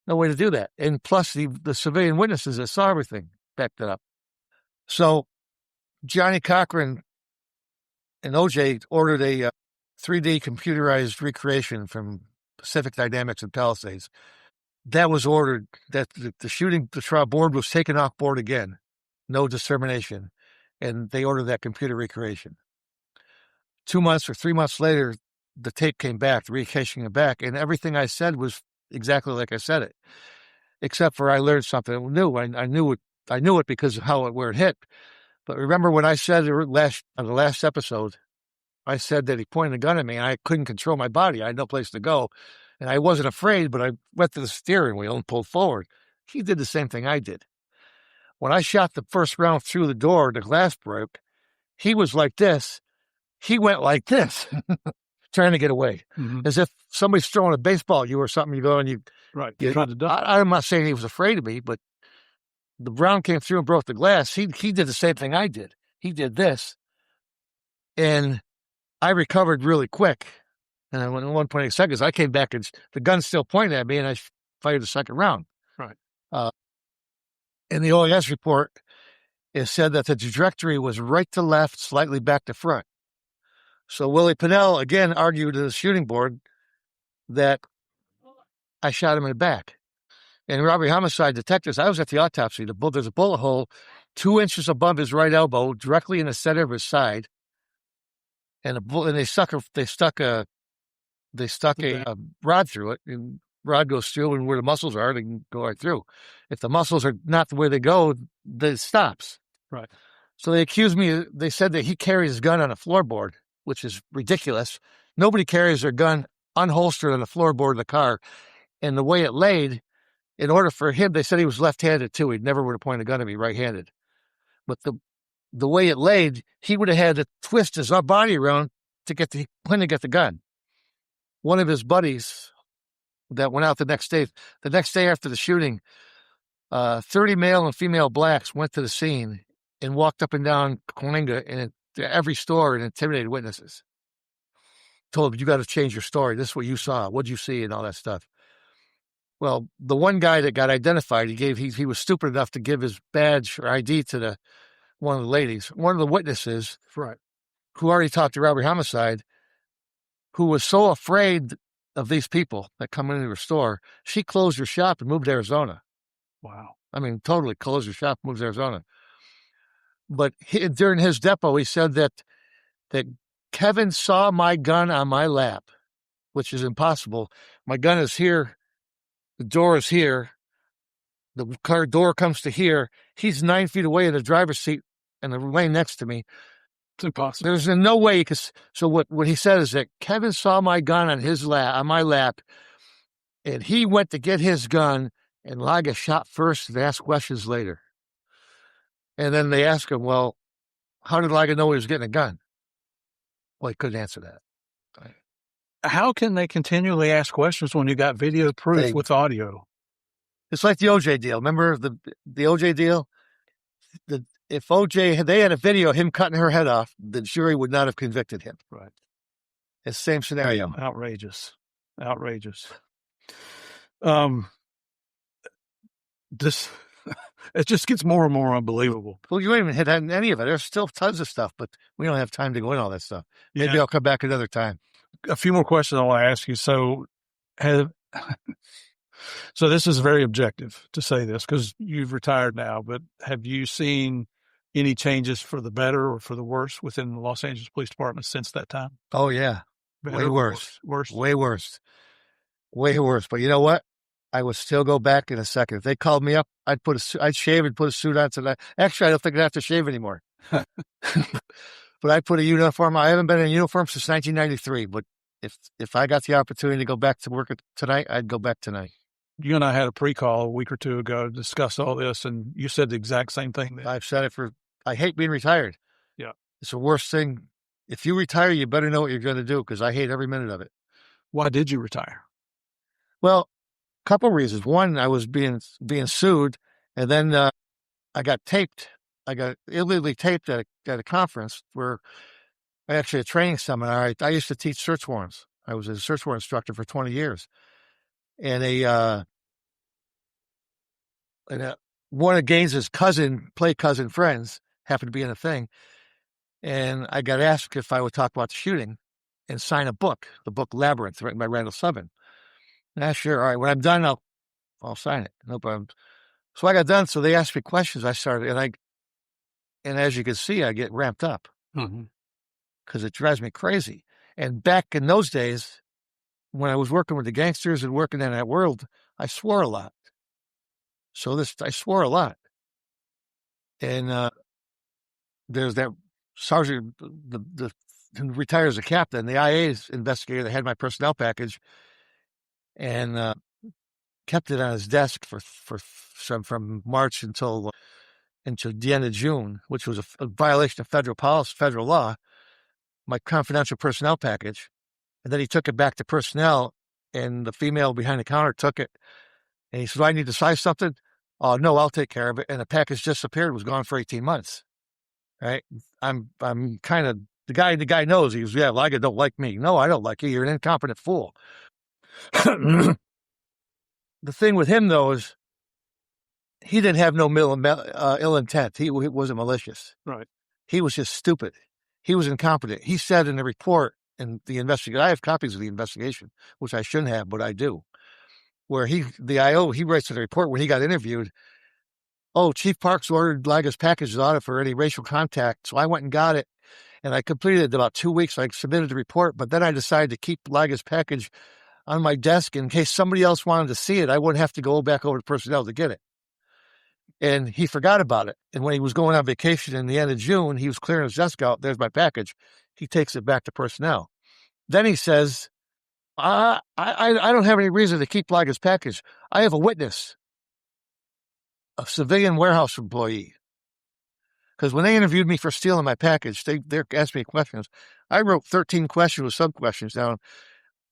[SPEAKER 1] no way to do that. And plus the civilian witnesses that saw everything backed it up. So Johnny Cochran and OJ ordered a 3D computerized recreation from Pacific Dynamics and Palisades. That was ordered. That the trial board was taken off board again. No discrimination. And they ordered that computer recreation. 2 months or 3 months later, the tape came back, the recreation came back, and everything I said was exactly like I said it. Except for I learned something new. I knew it because of where it hit. But remember when I said on the last episode, I said that he pointed a gun at me and I couldn't control my body. I had no place to go. And I wasn't afraid, but I went to the steering wheel and pulled forward. He did the same thing I did. When I shot the first round through the door, the glass broke. He was like this. He went like this, trying to get away. Mm-hmm. As if somebody's throwing a baseball at you or something. You go and you
[SPEAKER 2] tried to duck.
[SPEAKER 1] I'm not saying he was afraid of me, but the round came through and broke the glass. He did the same thing I did. He did this. And I recovered really quick. And in 1.8 seconds, I came back and the gun's still pointing at me, and I fired the second round.
[SPEAKER 2] Right.
[SPEAKER 1] In the OAS report, it said that the trajectory was right to left, slightly back to front. So Willie Pinnell again argued to the shooting board that I shot him in the back. And robbery homicide detectives, I was at the autopsy. There's a bullet hole 2 inches above his right elbow, directly in the center of his side. And they stuck a rod through it, and rod goes through, and where the muscles are, they can go right through. If the muscles are not the way they go, it stops.
[SPEAKER 2] Right.
[SPEAKER 1] So they accused me. They said that he carries his gun on a floorboard, which is ridiculous. Nobody carries their gun unholstered on the floorboard of the car. And the way it laid, in order for him, they said he was left-handed too. He never would have pointed a gun at me right-handed. But the way it laid, he would have had to twist his body around to get the gun. One of his buddies that went out the next day after the shooting, 30 male and female blacks went to the scene and walked up and down Coalinga and to every store and intimidated witnesses. Told them, "You got to change your story. This is what you saw. What'd you see?" and all that stuff. Well, the one guy that got identified, he was stupid enough to give his badge or ID to one of the ladies, one of the witnesses,
[SPEAKER 2] Right.
[SPEAKER 1] who already talked to robbery homicide, who was so afraid of these people that come into her store, she closed her shop and moved to Arizona.
[SPEAKER 2] Wow.
[SPEAKER 1] I mean, totally closed her shop, moved to Arizona. But during his depo, he said that Kevin saw my gun on my lap, which is impossible. My gun is here. The door is here. The car door comes to here. He's 9 feet away in the driver's seat and the lane next to me.
[SPEAKER 2] It's impossible.
[SPEAKER 1] There's no way. So what he said is that Kevin saw my gun on my lap, and he went to get his gun, and Lyga shot first and asked questions later. And then they asked him, well, how did Lyga know he was getting a gun? Well, he couldn't answer that.
[SPEAKER 2] How can they continually ask questions when you got video proof with audio?
[SPEAKER 1] It's like the OJ deal. Remember the OJ deal? If they had a video of him cutting her head off, the jury would not have convicted him.
[SPEAKER 2] Right.
[SPEAKER 1] It's the same scenario.
[SPEAKER 2] Outrageous. It just gets more and more unbelievable.
[SPEAKER 1] Well, you haven't hit any of it. There's still tons of stuff, but we don't have time to go into all that stuff. Maybe I'll come back another time.
[SPEAKER 2] A few more questions I want to ask you. So this is very objective to say this because you've retired now, but have you seen any changes for the better or for the worse within the Los Angeles Police Department since that time?
[SPEAKER 1] Oh, yeah.
[SPEAKER 2] Better,
[SPEAKER 1] way worse.
[SPEAKER 2] Way worse.
[SPEAKER 1] But you know what? I would still go back in a second. If they called me up, I'd shave and put a suit on tonight. Actually, I don't think I'd have to shave anymore. But I'd put a uniform. I haven't been in a uniform since 1993. But if I got the opportunity to go back to work tonight, I'd go back tonight.
[SPEAKER 2] You and I had a pre-call a week or two ago to discuss all this, and you said the exact same thing.
[SPEAKER 1] I've said it I hate being retired.
[SPEAKER 2] Yeah.
[SPEAKER 1] It's the worst thing. If you retire, you better know what you're going to do because I hate every minute of it.
[SPEAKER 2] Why did you retire?
[SPEAKER 1] Well, a couple of reasons. One, I was being sued, and then I got taped. I got illegally taped at a conference where a training seminar. I used to teach search warrants. I was a search warrant instructor for 20 years. And one of Gaines's cousin friends happened to be in a thing. And I got asked if I would talk about the shooting and sign a book, the book Labyrinth, written by Randall Subban. Sure. All right. When I'm done, I'll sign it. No problem. So I got done. So they asked me questions. I started, and as you can see, I get ramped up because it drives me crazy. And back in those days, when I was working with the gangsters and working in that world, I swore a lot. I swore a lot. And there's that sergeant, the who retired as a captain, the IA's investigator that had my personnel package, and kept it on his desk from March until the end of June, which was a violation of federal law, my confidential personnel package. And then he took it back to personnel, and the female behind the counter took it. And he said, "Do I need to sign something?" "Oh, no, I'll take care of it." And the package disappeared, was gone for 18 months. Right? I'm kind of, the guy knows. He goes, "Yeah, Lyga don't like me." "No, I don't like you. You're an incompetent fool." The thing with him, though, is he didn't have no ill intent. He wasn't malicious.
[SPEAKER 2] Right.
[SPEAKER 1] He was just stupid. He was incompetent. He said in the report, and the investigation, I have copies of the investigation, which I shouldn't have, but I do, where the IO, he writes in the report when he got interviewed, "Oh, Chief Parks ordered Lyga's package audit for any racial contact. So I went and got it, and I completed it in about 2 weeks. I submitted the report, but then I decided to keep Lyga's package on my desk in case somebody else wanted to see it. I wouldn't have to go back over to personnel to get it." And he forgot about it. And when he was going on vacation in the end of June, he was clearing his desk out. "There's my package." He takes it back to personnel. Then he says, I don't have any reason to keep Lyga's package. I have a witness, a civilian warehouse employee. Because when they interviewed me for stealing my package, they asked me questions. I wrote 13 questions with some questions down.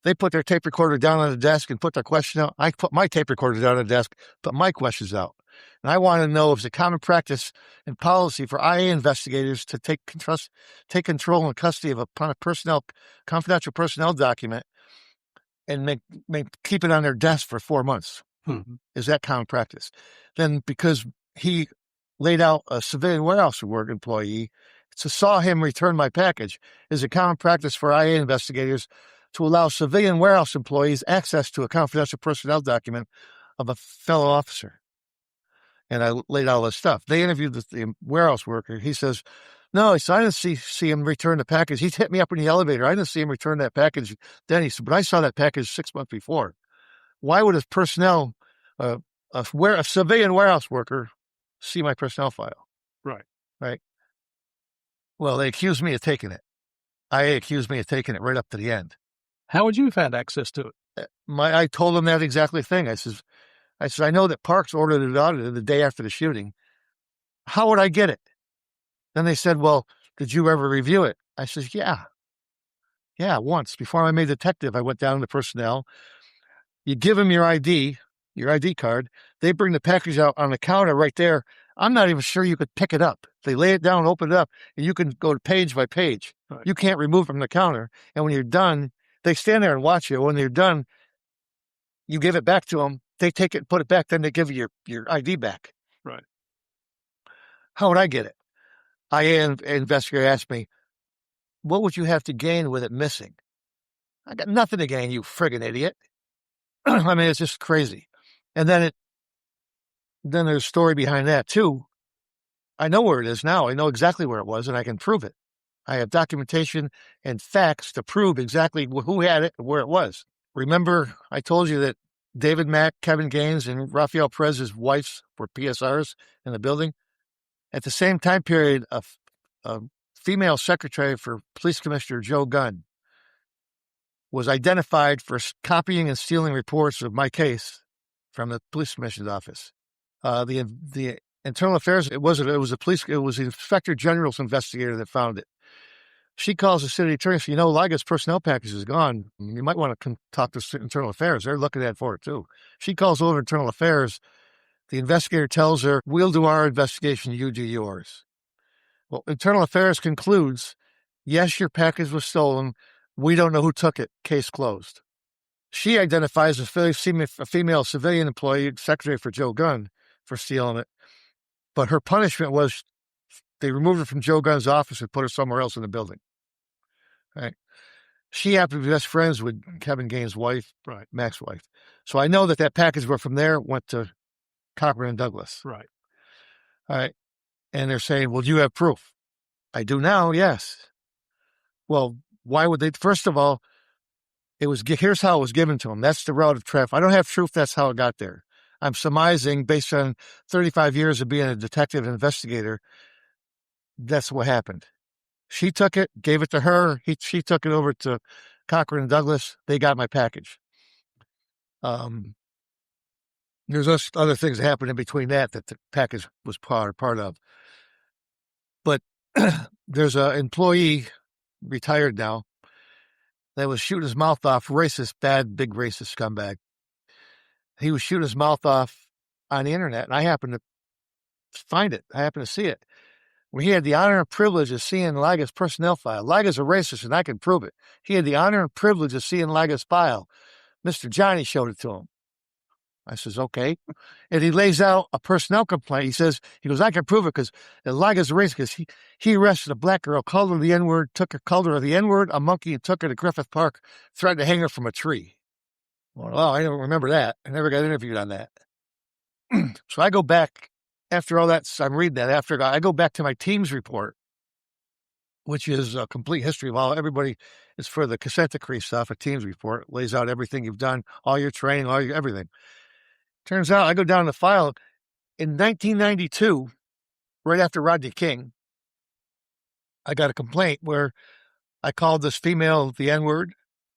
[SPEAKER 1] They put their tape recorder down on the desk and put their question out. I put my tape recorder down on the desk, put my questions out. And I want to know if it's a common practice and policy for IA investigators to take control and custody of a confidential personnel document and keep it on their desk for 4 months. Is that common practice? Then because he laid out a civilian warehouse work employee to saw him return my package, is it common practice for IA investigators to allow civilian warehouse employees access to a confidential personnel document of a fellow officer? And I laid out all this stuff. They interviewed the warehouse worker. He says, no, I didn't see him return the package. He hit me up in the elevator. I didn't see him return that package then. He said, but I saw that package 6 months before. Why would a personnel, a civilian warehouse worker see my personnel file? Right. Well, they accused me of taking it. IA accused me of taking it right up to the end.
[SPEAKER 2] How would you have had access to it?
[SPEAKER 1] I told them that exactly thing. I said, I know that Parks ordered it audited the day after the shooting. How would I get it? Then they said, well, did you ever review it? I said, yeah, once. Before I made detective, I went down to personnel. You give them your ID card. They bring the package out on the counter right there. I'm not even sure you could pick it up. They lay it down, open it up, and you can go page by page.
[SPEAKER 2] Right.
[SPEAKER 1] You can't remove it from the counter. And when you're done, they stand there and watch you. When you're done, you give it back to them. They take it and put it back. Then they give you your ID back.
[SPEAKER 2] Right.
[SPEAKER 1] How would I get it? IA investigator asked me, what would you have to gain with it missing? I got nothing to gain, you friggin' idiot. I mean, it's just crazy. And then there's a story behind that too. I know where it is now. I know exactly where it was, and I can prove it. I have documentation and facts to prove exactly who had it and where it was. Remember, I told you that David Mack, Kevin Gaines, and Rafael Perez's wives were PSRs in the building. At the same time period, a female secretary for Police Commissioner Joe Gunn was identified for copying and stealing reports of my case from the police commissioner's office. The internal affairs, it was the inspector general's investigator that found it. She calls the city attorney and says, Lyga's personnel package is gone. You might want to talk to internal affairs. They're looking at for it too. She calls over internal affairs. The investigator tells her, we'll do our investigation, you do yours. Well, internal affairs concludes, yes, your package was stolen. We don't know who took it. Case closed. She identifies a female civilian employee, secretary for Joe Gunn, for stealing it. But her punishment was they removed her from Joe Gunn's office and put her somewhere else in the building. Right? She happened to be best friends with Kevin Gaines' wife,
[SPEAKER 2] Right.
[SPEAKER 1] Mac's wife. So I know that package from there went to Cochran and Douglas.
[SPEAKER 2] Right.
[SPEAKER 1] All right. And they're saying, well, do you have proof? I do now, yes. Well, why would they? First of all, here's how it was given to them. That's the route of traffic. I don't have proof that's how it got there. I'm surmising based on 35 years of being a detective investigator. That's what happened. She took it, gave it to her. She took it over to Cochran and Douglas. They got my package. There's other things that happened in between that the package was part of. But there's an employee, retired now, that was shooting his mouth off, big racist scumbag. He was shooting his mouth off on the internet, and I happened to find it. I happened to see it. Where he had the honor and privilege of seeing Lyga's personnel file. Lyga's a racist, and I can prove it. He had the honor and privilege of seeing Lyga's file. Mr. Johnny showed it to him. I says, okay. And he lays out a personnel complaint. He goes, I can prove it because Lyga's a racist because he arrested a black girl, called her the N-word, called her the N-word, a monkey, and took her to Griffith Park, threatened to hang her from a tree. Well, I don't remember that. I never got interviewed on that. So I go back after all that. I'm reading that I go back to my team's report, which is a complete history of everybody. It's for the consent decree stuff. A team's report lays out everything you've done, all your training, everything. Turns out I go down the file in 1992, right after Rodney King. I got a complaint where I called this female the N-word,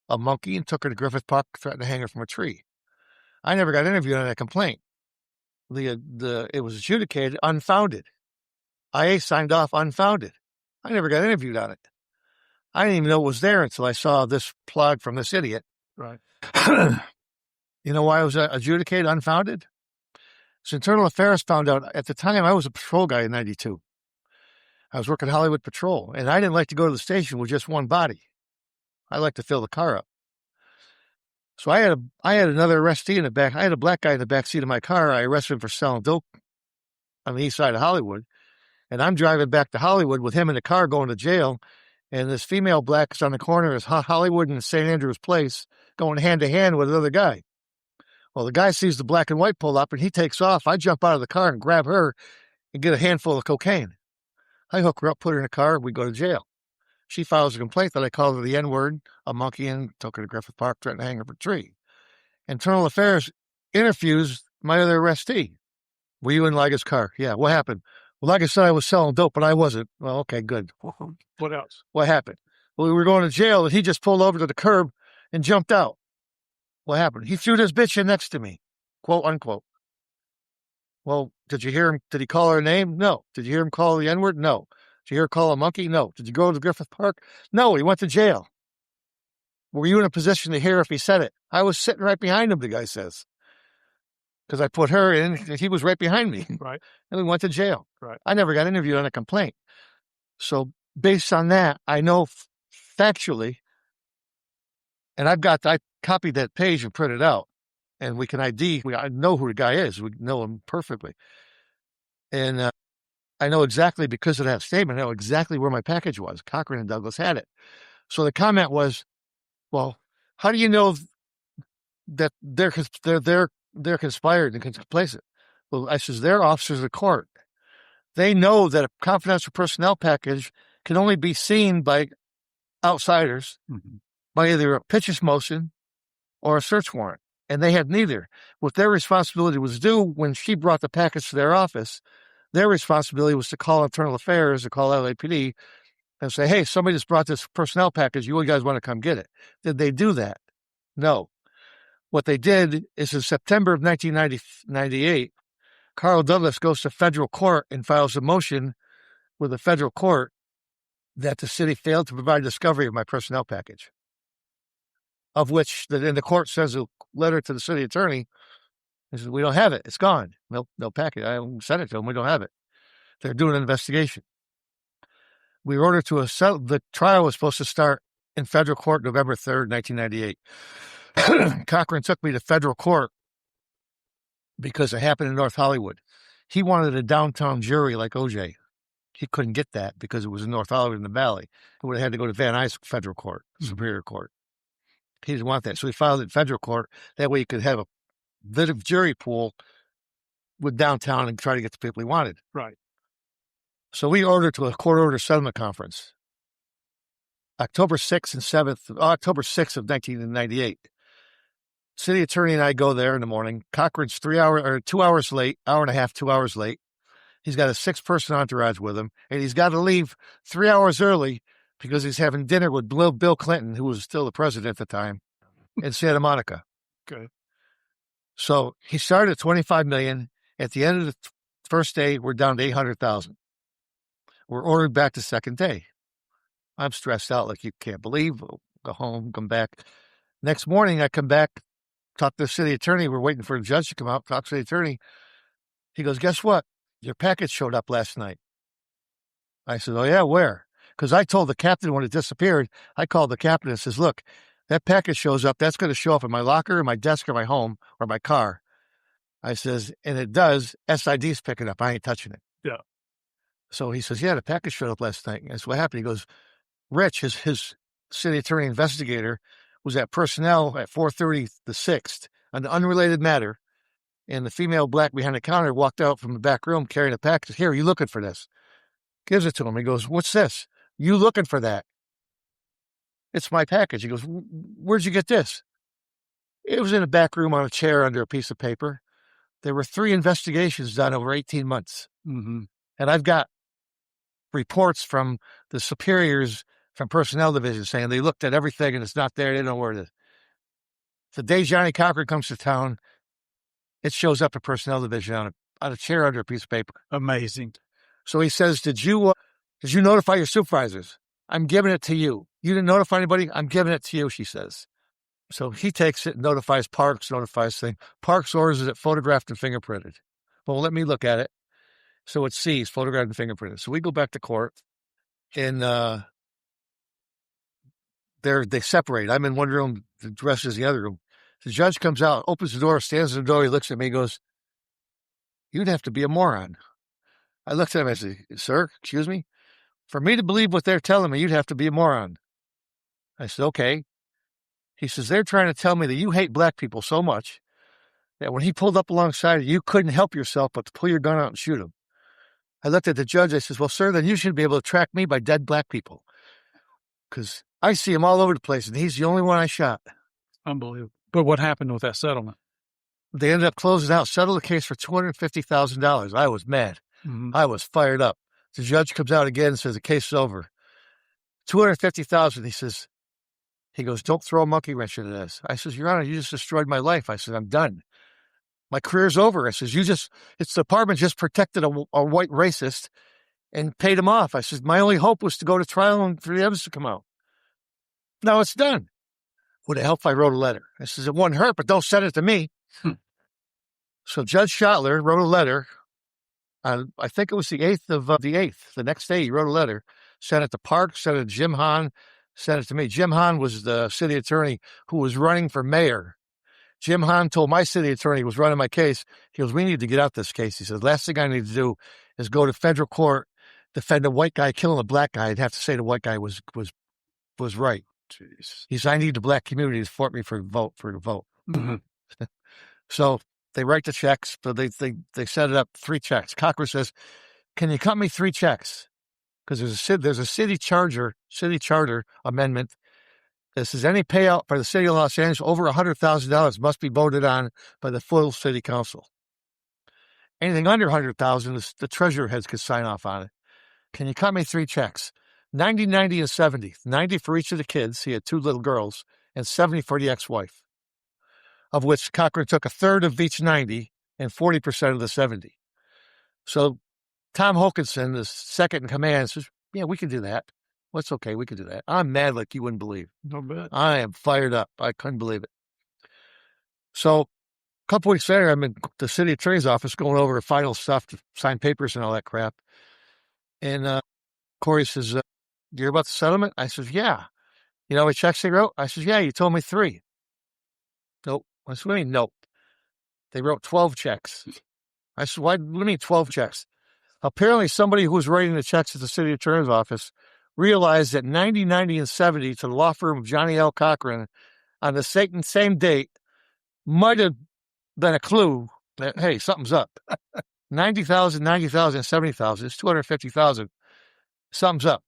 [SPEAKER 1] a monkey, and took her to Griffith Park, threatened to hang her from a tree. I never got interviewed on that complaint. It was adjudicated unfounded. IA signed off unfounded. I never got interviewed on it. I didn't even know it was there until I saw this plug from this idiot.
[SPEAKER 2] Right.
[SPEAKER 1] You know why it was adjudicated unfounded? So Internal Affairs found out at the time I was a patrol guy in 92. I was working Hollywood Patrol, and I didn't like to go to the station with just one body. I like to fill the car up. So I had another arrestee in the back. I had a black guy in the back seat of my car. I arrested him for selling dope on the east side of Hollywood. And I'm driving back to Hollywood with him in the car going to jail. And this female black is on the corner of Hollywood and St. Andrew's Place going hand to hand with another guy. Well, the guy sees the black and white pull up and he takes off. I jump out of the car and grab her and get a handful of cocaine. I hook her up, put her in a car. We go to jail. She files a complaint that I called her the N-word, a monkey, and took her to Griffith Park, threatened to hang her from a tree. Internal Affairs interviews my other arrestee. Were you in Lyga's car? Yeah. What happened? Well, like I said, I was selling dope, but I wasn't. Well, okay, good.
[SPEAKER 2] What else?
[SPEAKER 1] What happened? Well, we were going to jail, and he just pulled over to the curb and jumped out. What happened? He threw this bitch in next to me, quote, unquote. Well, did you hear him? Did he call her a name? No. Did you hear him call the N-word? No. Did you hear her call a monkey? No. Did you go to Griffith Park? No, he went to jail. Were you in a position to hear if he said it? I was sitting right behind him, the guy says. Because I put her in, and he was right behind me.
[SPEAKER 2] Right.
[SPEAKER 1] And we went to jail.
[SPEAKER 2] Right.
[SPEAKER 1] I never got interviewed on a complaint. So based on that, I know factually, and I copied that page and printed it out, and we can I know who the guy is. We know him perfectly. And I know exactly, because of that statement, I know exactly where my package was. Cochran and Douglas had it. So the comment was, well, how do you know that they're conspired and complacent? Well, I says, they're officers of the court. They know that a confidential personnel package can only be seen by outsiders by either a pitches motion or a search warrant. And they had neither. What their responsibility was due when she brought the package to their office, their responsibility was to call Internal Affairs or call LAPD and say, hey, somebody just brought this personnel package. You guys want to come get it? Did they do that? No. What they did is in September of 1998, Carl Douglas goes to federal court and files a motion with the federal court that the city failed to provide discovery of my personnel package, of which the court sends a letter to the city attorney. He says, we don't have it. It's gone. No package. I sent it to them. We don't have it. They're doing an investigation. We were ordered to the trial was supposed to start in federal court November 3rd, 1998. Cochran took me to federal court because it happened in North Hollywood. He wanted a downtown jury like OJ. He couldn't get that because it was in North Hollywood in the Valley. It would have had to go to Van Nuys Federal Court, Superior Court. He didn't want that. So he filed it in federal court. That way he could have a bit of jury pool with downtown and try to get the people he wanted.
[SPEAKER 2] Right.
[SPEAKER 1] So we ordered to a court order settlement conference. October 6th of 1998. City attorney and I go there in the morning. Cochran's 2 hours late, hour and a half, 2 hours late. He's got a 6-person entourage with him, and he's got to leave 3 hours early because he's having dinner with Bill Clinton, who was still the president at the time, in Santa Monica.
[SPEAKER 2] Okay.
[SPEAKER 1] So he started at $25 million. At the end of the first day, we're down to $800,000. We're ordered back the second day. I'm stressed out like you can't believe. We'll go home, come back. Next morning, I come back, talk to the city attorney. We're waiting for the judge to come out, talk to the attorney. He goes, guess what? Your package showed up last night. I said, oh, yeah, where? Because I told the captain when it disappeared, I called the captain and says, look, that package shows up. That's going to show up in my locker, my desk, or my home, or my car. I says, and it does. SID's picking up. I ain't touching it.
[SPEAKER 2] Yeah.
[SPEAKER 1] So he says, yeah, the package showed up last night. And that's what happened. He goes, Rich, his city attorney investigator, was at personnel at 4:30 the 6th on an unrelated matter. And the female black behind the counter walked out from the back room carrying a package. Here, are you looking for this? Gives it to him. He goes, what's this? You looking for that? It's my package. He goes, where'd you get this? It was in a back room on a chair under a piece of paper. There were 3 investigations done over 18 months.
[SPEAKER 2] Mm-hmm.
[SPEAKER 1] And I've got reports from the superiors from personnel division saying they looked at everything and it's not there. They don't know where it is. The day Johnny Cochran comes to town, it shows up at personnel division on a chair under a piece of paper.
[SPEAKER 2] Amazing.
[SPEAKER 1] So he says, did you notify your supervisors? I'm giving it to you. You didn't notify anybody? I'm giving it to you, she says. So he takes it, notifies Parks, notifies thing. Parks orders it photographed and fingerprinted. Well, let me look at it. So it sees photographed and fingerprinted. So we go back to court, and they separate. I'm in one room, the rest is the other room. The judge comes out, opens the door, stands in the door. He looks at me, goes, "You'd have to be a moron." I looked at him. I said, "Sir, excuse me? For me to believe what they're telling me, you'd have to be a moron." I said, "Okay." He says, "They're trying to tell me that you hate black people so much that when he pulled up alongside you, you couldn't help yourself but to pull your gun out and shoot him." I looked at the judge. I says, "Well, sir, then you should be able to track me by dead black people, because I see him all over the place, and he's the only one I shot."
[SPEAKER 2] Unbelievable. But what happened with that settlement?
[SPEAKER 1] They ended up closing out, settled the case for $250,000. I was mad.
[SPEAKER 2] Mm-hmm.
[SPEAKER 1] I was fired up. The judge comes out again and says, "The case is over. $250,000. He goes, "Don't throw a monkey wrench into this." I says, "Your Honor, you just destroyed my life." I said, "I'm done. My career's over." I says, it's the department just protected a white racist and paid him off." I says, "My only hope was to go to trial and for the evidence to come out. Now it's done. Would it help if I wrote a letter?" I says, "It wouldn't hurt, but don't send it to me." So Judge Schottler wrote a letter on, I think it was the 8th of the 8th. The next day he wrote a letter, sent it to Park, sent it to Jim Hahn, sent it to me. Jim Hahn was the city attorney who was running for mayor. Jim Hahn told my city attorney who was running my case, he goes, "We need to get out this case." He says, "Last thing I need to do is go to federal court, defend a white guy killing a black guy. I'd have to say the white guy was right."
[SPEAKER 2] Jeez.
[SPEAKER 1] He says, "I need the black community to support me for the vote."
[SPEAKER 2] Mm-hmm.
[SPEAKER 1] So they write the checks, but they set it up 3 checks. Cochran says, "Can you cut me 3 checks? Because there's a city charter amendment that says any payout by the city of Los Angeles over $100,000 must be voted on by the full city council. Anything under $100,000, the treasurer heads could sign off on it. Can you cut me 3 checks? 90, 90, and 70. 90 for each of the kids. He had 2 little girls, and 70 for the ex-wife, of which Cochran took a third of each 90 and 40% of the 70. So Tom Hokinson, the second in command, says, "Yeah, we can do that. Well, it's okay. We can do that." I'm mad like you wouldn't believe.
[SPEAKER 2] No bet.
[SPEAKER 1] I am fired up. I couldn't believe it. So a couple weeks later, I'm in the city attorney's office going over final stuff to sign papers and all that crap. And Corey says, "You hear about the settlement?" I says, "Yeah." "You know how many checks they wrote?" I says, "Yeah, you told me 3. "Nope." I said, "What do you mean, nope?" "They wrote 12 checks. I said, "What do you mean 12 checks? Apparently somebody who was writing the checks at the city attorney's office realized that 90, 90, and 70 to the law firm of Johnny L. Cochran on the same date might have been a clue that, hey, something's up. 90,000, 90,000, 70,000. It's 250,000. Something's up."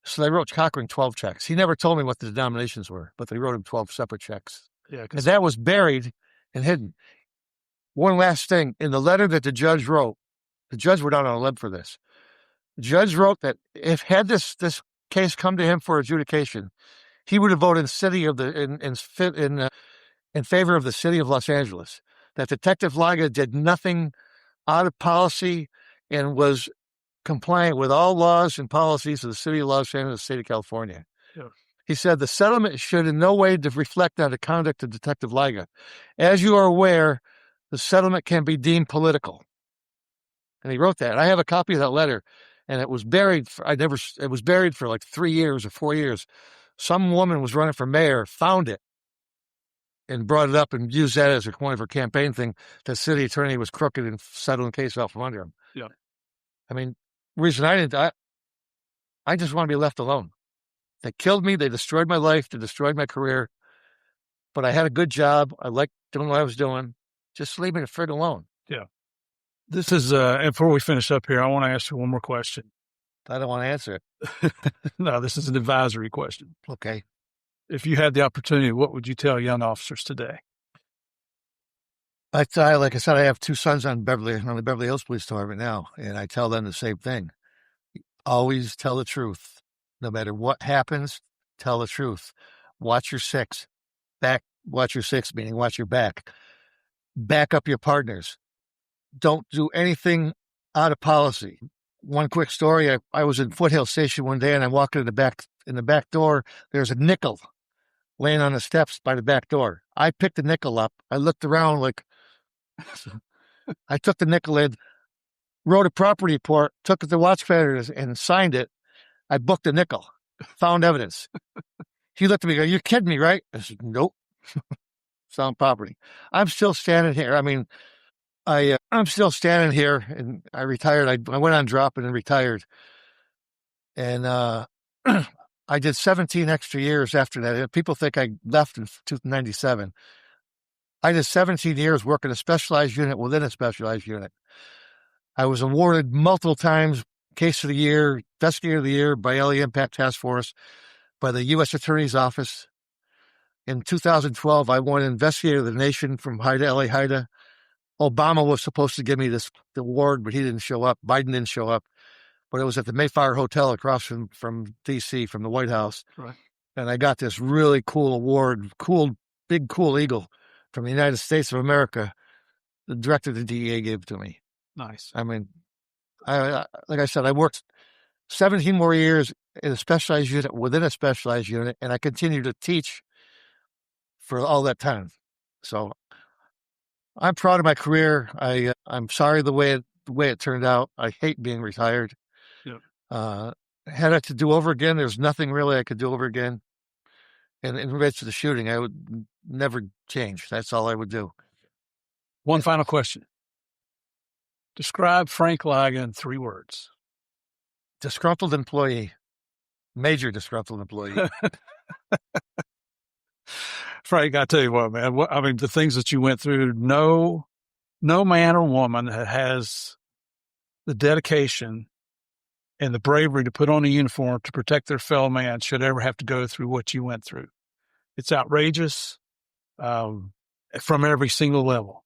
[SPEAKER 1] So they wrote Cochran 12 checks. He never told me what the denominations were, but they wrote him 12 separate checks.
[SPEAKER 2] Yeah,
[SPEAKER 1] And that was buried and hidden. One last thing. In the letter that the judge wrote, the judge went out on a limb for this. The judge wrote that had this case come to him for adjudication, he would have voted in favor of the city of Los Angeles. That Detective Lyga did nothing out of policy and was compliant with all laws and policies of the city of Los Angeles, state of California.
[SPEAKER 2] Yeah.
[SPEAKER 1] He said the settlement should in no way reflect on the conduct of Detective Lyga. As you are aware, the settlement can be deemed political. And he wrote that. I have a copy of that letter, and it was buried. It was buried for like 3 years or 4 years. Some woman was running for mayor, found it, and brought it up and used that as one of her campaign thing. The city attorney was crooked and settling the case out from under him.
[SPEAKER 2] Yeah.
[SPEAKER 1] I mean, reason I just want to be left alone. They killed me. They destroyed my life. They destroyed my career. But I had a good job. I liked doing what I was doing. Just leave me the frig alone.
[SPEAKER 2] Yeah. This is, before we finish up here, I want to ask you one more question.
[SPEAKER 1] I don't want to answer it.
[SPEAKER 2] No, this is an advisory question.
[SPEAKER 1] Okay.
[SPEAKER 2] If you had the opportunity, what would you tell young officers today?
[SPEAKER 1] Like I said, I have 2 sons on the Beverly Hills Police Department now, and I tell them the same thing. Always tell the truth. No matter what happens, tell the truth. Watch your 6. Watch your 6, meaning watch your back. Back up your partners. Don't do anything out of policy. One quick story. I was in Foothill Station one day, and I walked in the back door. There's a nickel laying on the steps by the back door. I picked the nickel up. I looked around like, I took the nickel in, wrote a property report, took it to watch creditors, and signed it. I booked the nickel, found evidence. He looked at me and go, "You're kidding me, right?" I said, "Nope." stolen property. I'm still standing here. I mean, I'm still standing here, and I retired. I went on dropping and retired, and I did 17 extra years after that. People think I left in 1997. I did 17 years working a specialized unit within a specialized unit. I was awarded multiple times Case of the Year, Investigator of the Year by LA Impact Task Force, by the U.S. Attorney's Office. In 2012, I won Investigator of the Nation from LA HIDA. Obama was supposed to give me this award, but he didn't show up. Biden didn't show up. But it was at the Mayflower Hotel across from D.C., from the White House.
[SPEAKER 2] Right.
[SPEAKER 1] And I got this really cool award, big cool eagle from the United States of America. The director of the DEA gave it to me.
[SPEAKER 2] Nice.
[SPEAKER 1] I mean, like I said, I worked 17 more years in a specialized unit within a specialized unit, and I continue to teach for all that time. So I'm proud of my career. I'm sorry the way it turned out. I hate being retired.
[SPEAKER 2] Yep.
[SPEAKER 1] Had I to do over again, there's nothing really I could do over again. And in regards to the shooting, I would never change. That's all I would do.
[SPEAKER 2] One final question. Describe Frank Lyga in 3 words.
[SPEAKER 1] Disgruntled employee. Major disgruntled employee.
[SPEAKER 2] Frank, I tell you what, man. I mean, the things that you went through, no man or woman that has the dedication and the bravery to put on a uniform to protect their fellow man should ever have to go through what you went through. It's outrageous from every single level.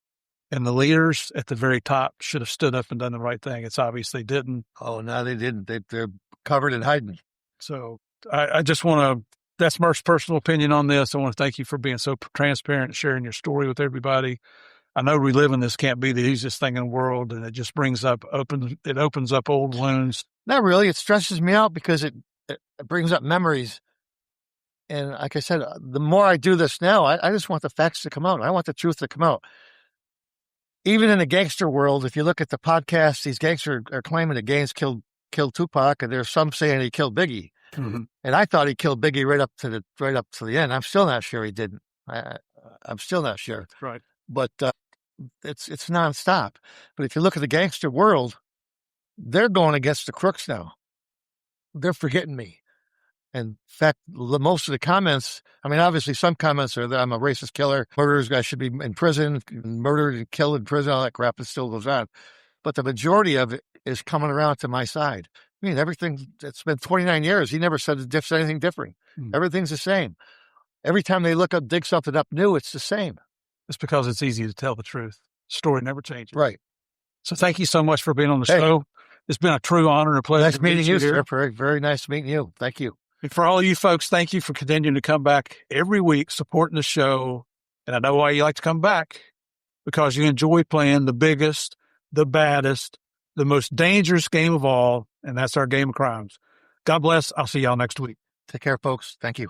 [SPEAKER 2] And the leaders at the very top should have stood up and done the right thing. It's obvious they didn't.
[SPEAKER 1] Oh, no, they didn't. They're covered in hiding.
[SPEAKER 2] So I just want to, that's Murph's personal opinion on this. I want to thank you for being so transparent and sharing your story with everybody. I know reliving this can't be the easiest thing in the world, and it just opens up old wounds.
[SPEAKER 1] Not really. It stresses me out because it brings up memories. And like I said, the more I do this now, I just want the facts to come out. I want the truth to come out. Even in the gangster world, if you look at the podcast, these gangsters are claiming that Gaines killed Tupac, and there's some saying he killed Biggie.
[SPEAKER 2] Mm-hmm.
[SPEAKER 1] And I thought he killed Biggie right up to the end. I'm still not sure he didn't. I'm still not sure.
[SPEAKER 2] Right.
[SPEAKER 1] But it's nonstop. But if you look at the gangster world, they're going against the crooks now. They're forgetting me. In fact, most of the comments, I mean, obviously some comments are that I'm a racist killer, murderers, guys should be in prison, murdered and killed in prison, all that crap, it still goes on. But the majority of it is coming around to my side. I mean, everything, it's been 29 years. He never said anything different. Everything's the same. Every time they dig something up new, it's the same.
[SPEAKER 2] It's because it's easy to tell the truth. Story never changes.
[SPEAKER 1] Right.
[SPEAKER 2] So thank you so much for being on the show. It's been a true honor and a pleasure.
[SPEAKER 1] Nice meeting you, sir. Very, very nice meeting you. Thank you.
[SPEAKER 2] And for all of you folks, thank you for continuing to come back every week, supporting the show. And I know why you like to come back, because you enjoy playing the biggest, the baddest, the most dangerous game of all, and that's our game of crimes. God bless. I'll see y'all next week.
[SPEAKER 1] Take care, folks. Thank you.